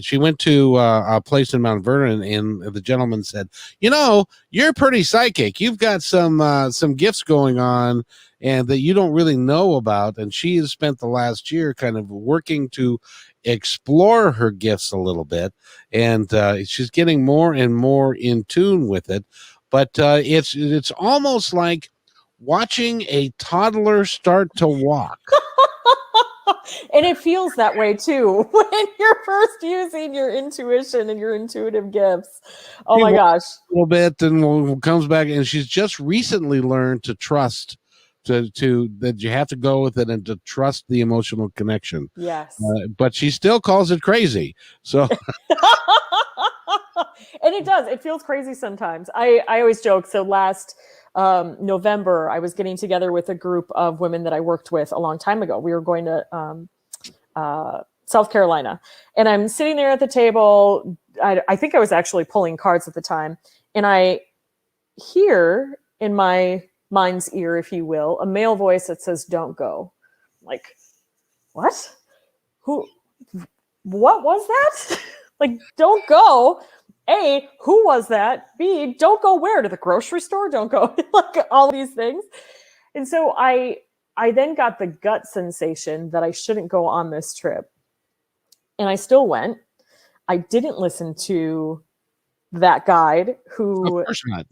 she went to a place in Mount Vernon, and the gentleman said, "You're pretty psychic. You've got some gifts going on, and that you don't really know about." And she has spent the last year kind of working to explore her gifts a little bit, and she's getting more and more in tune with it. But it's almost like watching a toddler start to walk.
And it feels that way too when you're first using your intuition and your intuitive gifts. Oh my gosh.
A little bit, and comes back, and she's just recently learned to trust, to that you have to go with it and to trust the emotional connection.
Yes.
But she still calls it crazy. So
and it does. It feels crazy sometimes. I always joke. So last November, I was getting together with a group of women that I worked with a long time ago. We were going to South Carolina, and I'm sitting there at the table. I think I was actually pulling cards at the time, and I hear in my mind's ear, if you will, a male voice that says, "Don't go." Like, what? What was that? Like, don't go. A, who was that? B, don't go where? To the grocery store? Don't go. Like, all these things. And so I then got the gut sensation that I shouldn't go on this trip. And I still went. I didn't listen to that guide who...
Of course not.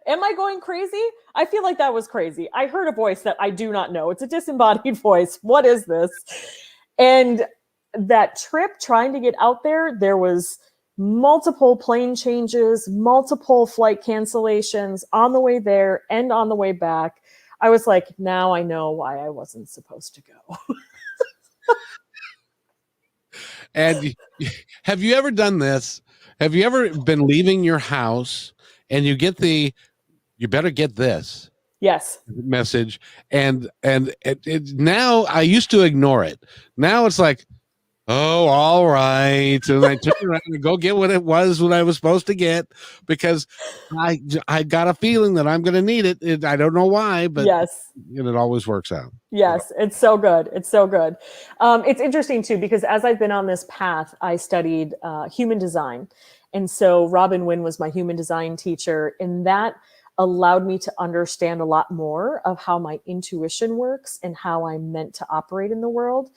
Am I going crazy? I feel like that was crazy. I heard a voice that I do not know. It's a disembodied voice. What is this? And that trip, trying to get out there was multiple plane changes, multiple flight cancellations on the way there and on the way back. I was like, now I know why I wasn't supposed to go.
And have you ever done this? Have you ever been leaving your house and you get you better get this
Yes.
message, and now I used to ignore it. Now it's like, oh, all right. And I turn around and go get what I was supposed to get, because I got a feeling that I'm going to need it. I don't know why, but
yes,
it always works out.
Yes, it's so good. It's so good. It's interesting too, because as I've been on this path, I studied human design. And so Robin Wynn was my human design teacher, and that allowed me to understand a lot more of how my intuition works and how I'm meant to operate in the world.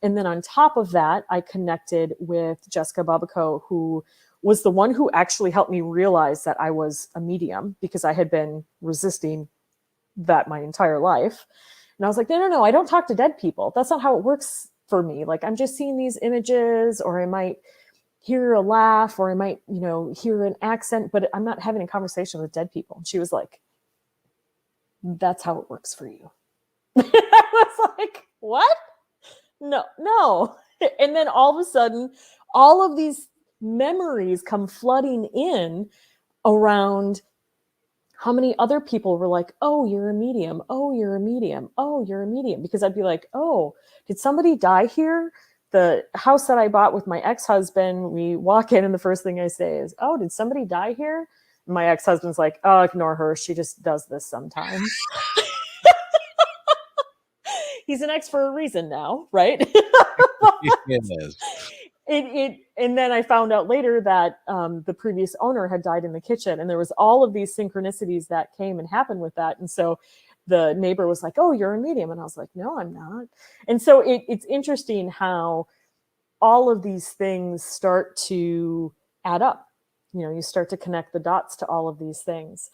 And then on top of that, I connected with Jessica Babico, who was the one who actually helped me realize that I was a medium, because I had been resisting that my entire life. And I was like, no, I don't talk to dead people. That's not how it works for me. Like, I'm just seeing these images, or I might hear a laugh, or I might, hear an accent, but I'm not having a conversation with dead people. And she was like, that's how it works for you. I was like, what? No. And then all of a sudden, all of these memories come flooding in around how many other people were like, oh, you're a medium. Oh, you're a medium. Oh, you're a medium. Because I'd be like, oh, did somebody die here? The house that I bought with my ex-husband, we walk in and the first thing I say is, oh, did somebody die here? And my ex-husband's like, oh, ignore her. She just does this sometimes. He's an ex for a reason now, right?
It is.
And then I found out later that the previous owner had died in the kitchen, and there was all of these synchronicities that came and happened with that. And so the neighbor was like, "Oh, you're a medium," and I was like, "No, I'm not." And so it's interesting how all of these things start to add up. You start to connect the dots to all of these things.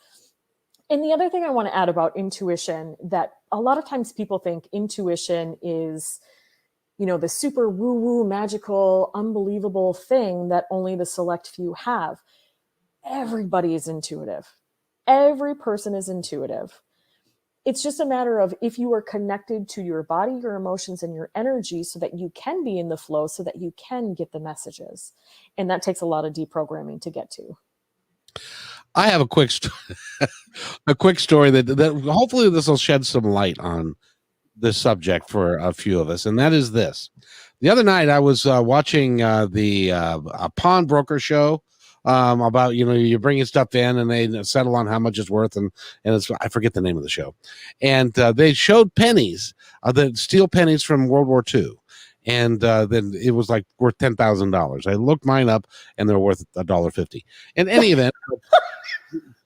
And the other thing I want to add about intuition, that a lot of times people think intuition is, the super woo-woo, magical, unbelievable thing that only the select few have. Everybody is intuitive. Every person is intuitive. It's just a matter of if you are connected to your body, your emotions, and your energy so that you can be in the flow, so that you can get the messages. And that takes a lot of deprogramming to get to.
I have a quick story that hopefully this will shed some light on this subject for a few of us, and that is this. The other night I was watching a pawnbroker show about you're bringing stuff in and they settle on how much it's worth, and it's, I forget the name of the show, and they showed pennies, the steel pennies from World War II, and then it was like worth $10,000. I looked mine up and they're worth $1.50. In any event.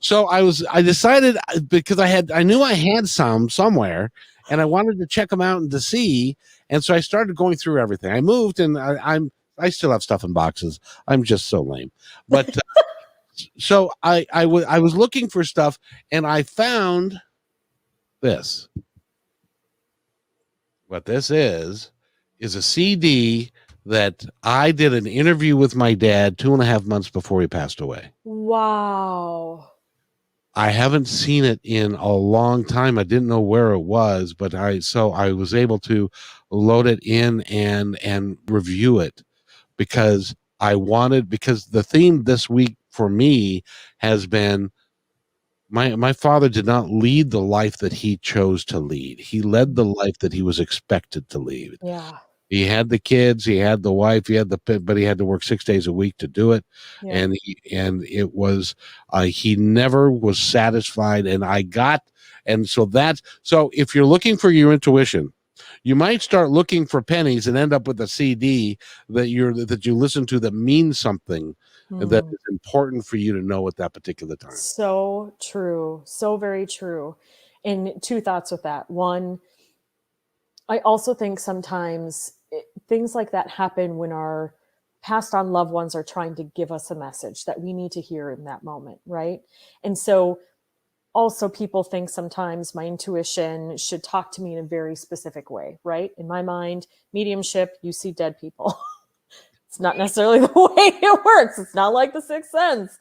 So I decided, because I knew I had some somewhere, and I wanted to check them out and to see. And so I started going through everything. I moved, and I still have stuff in boxes. I'm just so lame. But so I was looking for stuff, and I found this. What this is a CD that I did an interview with my dad 2.5 months before he passed away.
Wow.
I haven't seen it in a long time. I didn't know where it was, but I was able to load it in and review it because the theme this week for me has been my father did not lead the life that he chose to lead. He led the life that he was expected to lead.
Yeah.
He had the kids, he had the wife, but he had to work 6 days a week to do it. Yeah. And it was, he never was satisfied. So if you're looking for your intuition, you might start looking for pennies and end up with a CD that you listen to that means something that is important for you to know at that particular time.
So true. So very true. And two thoughts with that. One, I also think sometimes things like that happen when our passed on loved ones are trying to give us a message that we need to hear in that moment, right? And so also people think sometimes my intuition should talk to me in a very specific way, right? In my mind, mediumship, you see dead people. It's not necessarily the way it works. It's not like the Sixth Sense.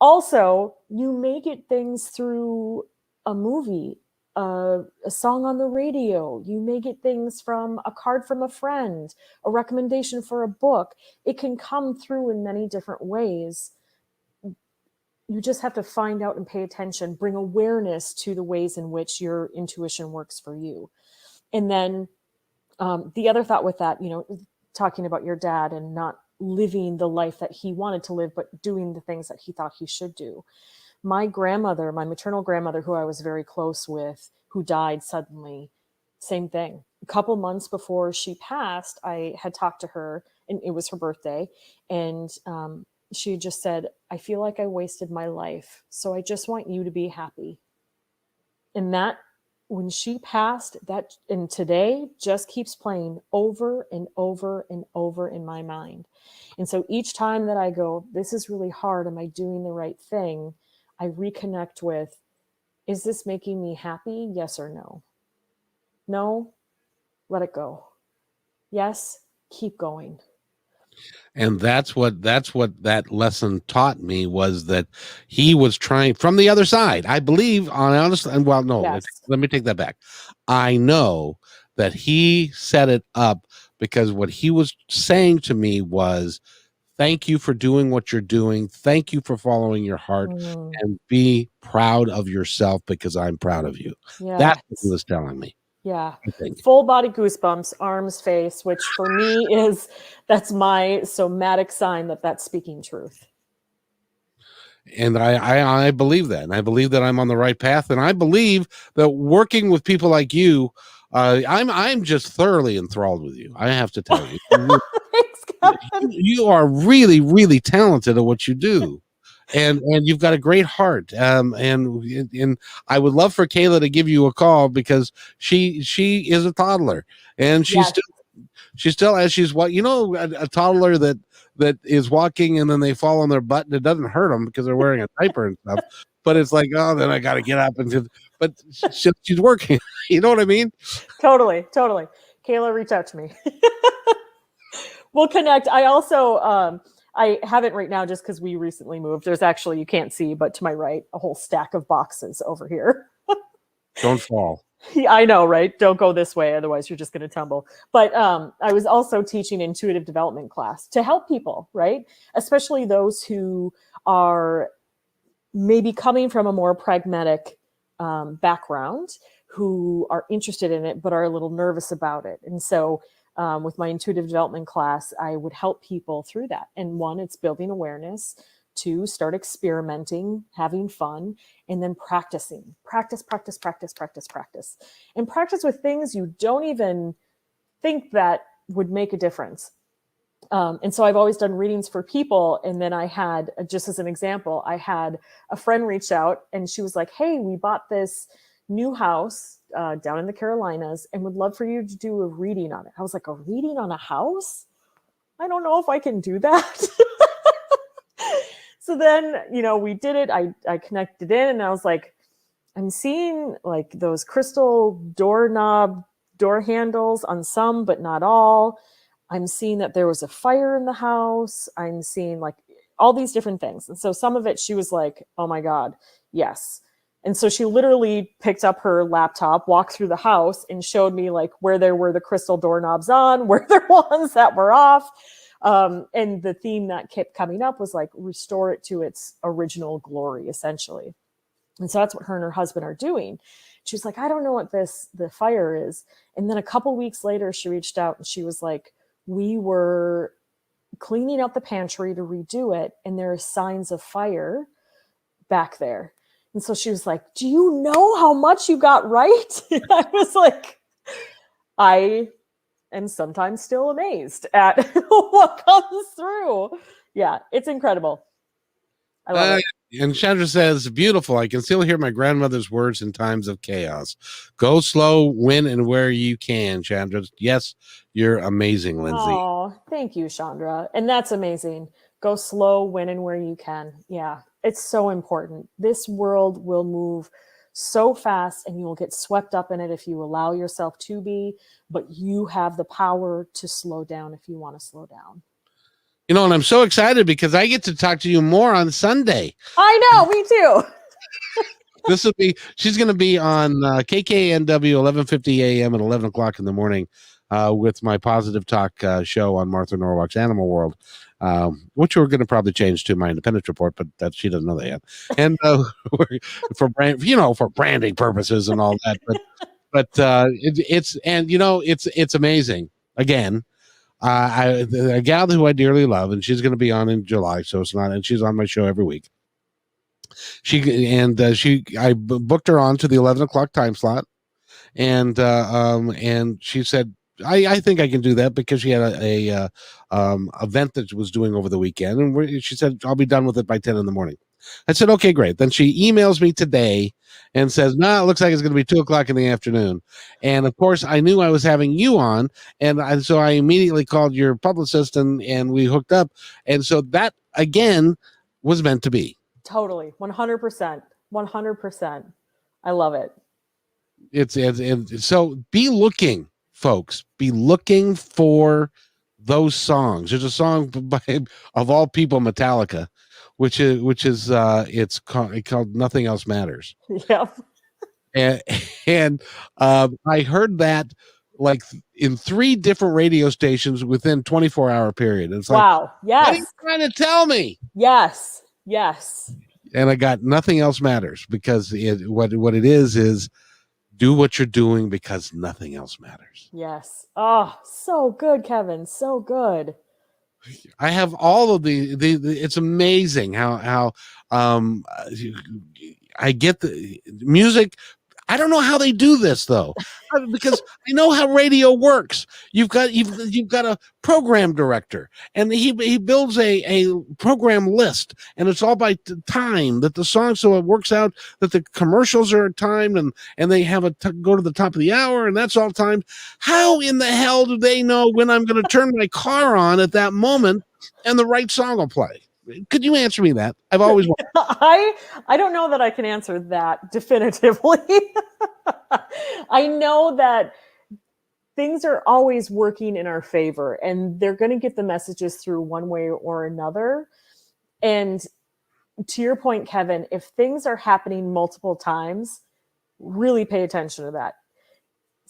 Also, you may get things through a movie, a song on the radio. You may get things from a card from a friend, a recommendation for a book. It can come through in many different ways. You just have to find out and pay attention, bring awareness to the ways in which your intuition works for you. And then the other thought with that, talking about your dad and not living the life that he wanted to live, but doing the things that he thought he should do. My grandmother, my maternal grandmother, who I was very close with, who died suddenly, same thing. A couple months before she passed, I had talked to her, and it was her birthday. And she had just said, I feel like I wasted my life, so I just want you to be happy. And that, when she passed, and today just keeps playing over and over and over in my mind. And so each time that I go, this is really hard, am I doing the right thing? I reconnect with, is this making me happy? Yes or no? No, let it go. Yes, keep going.
And that's what that lesson taught me, was that he was trying from the other side. I believe, honestly, well, no,
Yes.
let me take that back. I know that he set it up because what he was saying to me was, thank you for doing what you're doing. Thank you for following your heart, and be proud of yourself because I'm proud of you. Yes. That's what he was telling me.
Yeah. Full body goosebumps, arms, face, which for me that's my somatic sign that that's speaking truth.
And I believe that. And I believe that I'm on the right path. And I believe that working with people like you I'm just thoroughly enthralled with you. I have to tell you,
Thanks, Kevin.
you are really, really talented at what you do. And you've got a great heart. And I would love for Kayla to give you a call because she is a toddler and
Yes.
she still as she's what a toddler that is walking and then they fall on their butt and it doesn't hurt them because they're wearing a diaper and stuff. But it's like, oh, then I got to get up but she's working. You know what I mean?
Totally. Kayla, reach out to me. We'll connect. I also, I have it right now just because we recently moved. There's actually, you can't see, but to my right, a whole stack of boxes over here.
Don't fall.
Yeah, I know, right? Don't go this way. Otherwise, you're just going to tumble. But I was also teaching intuitive development class to help people, right? Especially those who are maybe coming from a more pragmatic background, who are interested in it, but are a little nervous about it. And so with my intuitive development class, I would help people through that. And one, it's building awareness. Two, start experimenting, having fun, and then practicing. Practice. And practice with things you don't even think that would make a difference. And so I've always done readings for people. And then I had, just as an example, I had a friend reach out and she was like, hey, we bought this new house down in the Carolinas and would love for you to do a reading on it. I was like, a reading on a house? I don't know if I can do that. So then, we did it. I connected in and I was like, I'm seeing like those crystal door handles on some, but not all. I'm seeing that there was a fire in the house. I'm seeing like all these different things. And so some of it, she was like, oh my God, yes. And so she literally picked up her laptop, walked through the house and showed me like where there were the crystal doorknobs on, where there were ones that were off. And the theme that kept coming up was like, restore it to its original glory, essentially. And so that's what her and her husband are doing. She's like, I don't know what the fire is. And then a couple weeks later, she reached out and she was like, we were cleaning out the pantry to redo it. And there are signs of fire back there. And so she was like, do you know how much you got right? And I was like, I am sometimes still amazed at what comes through. Yeah, it's incredible. I love it.
And Chandra says, beautiful. I can still hear my grandmother's words in times of chaos. Go slow, when and where you can, Chandra. Yes, you're amazing, Lindsay.
Oh, thank you, Chandra. And that's amazing. Go slow, when and where you can. Yeah, it's so important. This world will move so fast and you will get swept up in it if you allow yourself to be, but you have the power to slow down if you want to slow down.
And I'm so excited because I get to talk to you more on Sunday.
I know, me too.
She's going to be on KKNW 11:50 a.m. at 11 o'clock in the morning with my Positive Talk show on Martha Norwalk's Animal World, which we're going to probably change to my Independence Report, but that she doesn't know that yet. And for branding purposes and all that. But it's amazing. Again, a gal who I dearly love, and she's going to be on in July, so it's not, and she's on my show every week. I booked her on to the 11 o'clock time slot, and she said, I think I can do that because she had a event that she was doing over the weekend, and she said I'll be done with it by 10 in the morning. I said, okay, great. Then she emails me today and says, it looks like it's going to be 2 o'clock in the afternoon. And of course, I knew I was having you on. And so I immediately called your publicist and we hooked up. And so that, again, was meant to be.
Totally. 100%. 100%. I love it.
It's so be looking, folks. Be looking for those songs. There's a song by, of all people, Metallica, which is it's called Nothing Else Matters.
Yep.
And I heard that like in 3 different radio stations within 24-hour period. It's like,
wow. Yes.
What are you trying to tell me?
Yes.
And I got Nothing Else Matters because what it is do what you're doing because nothing else matters.
Yes. Oh, so good, Kevin. So good.
I have all of the it's amazing how I get the music. I don't know how they do this though, because I know how radio works. You've got a program director, and he builds a program list, and it's all by time that the song. So it works out that the commercials are timed, and they have go to the top of the hour, and that's all timed. How in the hell do they know when I'm going to turn my car on at that moment, and the right song will play? Could you answer me that? I've always wondered.
I don't know that I can answer that definitively. I know that things are always working in our favor, and they're going to get the messages through one way or another. And to your point, Kevin, if things are happening multiple times, really pay attention to that.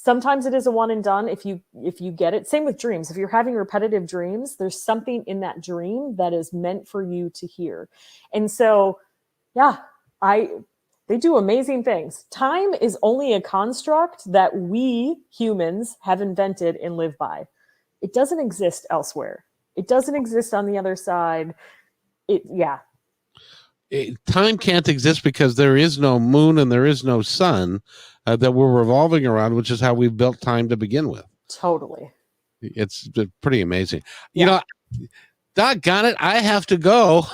Sometimes it is a one and done if you get it. Same with dreams. If you're having repetitive dreams, there's something in that dream that is meant for you to hear. And so, yeah, they do amazing things. Time is only a construct that we humans have invented and live by. It doesn't exist elsewhere. It doesn't exist on the other side.
Time can't exist because there is no moon and there is no sun that we're revolving around, which is how we built time to begin with.
Totally.
It's pretty amazing. You know, doggone it, I have to go.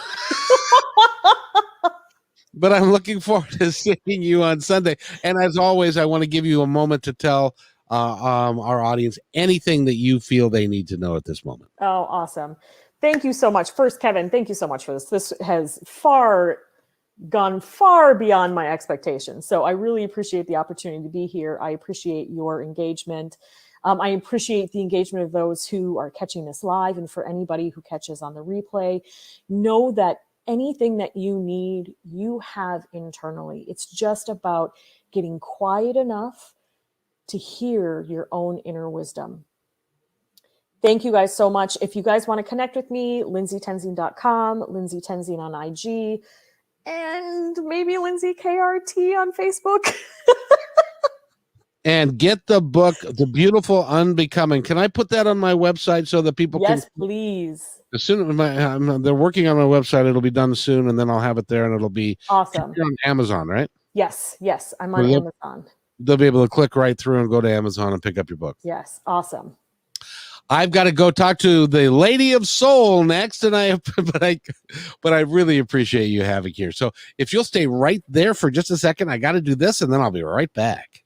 But I'm looking forward to seeing you on Sunday. And as always, I want to give you a moment to tell our audience anything that you feel they need to know at this moment.
Oh, awesome. Thank you so much. First, Kevin, thank you so much for this. This has gone far beyond my expectations. So I really appreciate the opportunity to be here. I appreciate your engagement. I appreciate the engagement of those who are catching this live, and for anybody who catches on the replay. Know that anything that you need, you have internally. It's just about getting quiet enough to hear your own inner wisdom. Thank you guys so much. If you guys want to connect with me, lindsaytenzing.com, Lindsay Tenzing on IG, and maybe Lindsay KRT on Facebook.
And get the book, The Beautiful Unbecoming. Can I put that on my website so that people can?
Yes, please.
As soon as they're working on my website, it'll be done soon, and then I'll have it there, and it'll be
awesome
on Amazon, right?
Yes, I'm on Amazon.
They'll be able to click right through and go to Amazon and pick up your book.
Yes, awesome.
I've got to go talk to the Lady of Soul next, and but I really appreciate you having here. So if you'll stay right there for just a second, I got to do this, and then I'll be right back.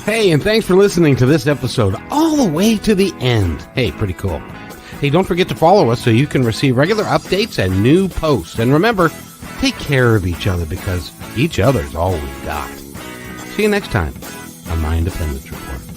Hey, and thanks for listening to this episode all the way to the end. Hey, pretty cool. Hey, don't forget to follow us so you can receive regular updates and new posts. And remember, take care of each other because each other's all we've got. See you next time on My Independence Report.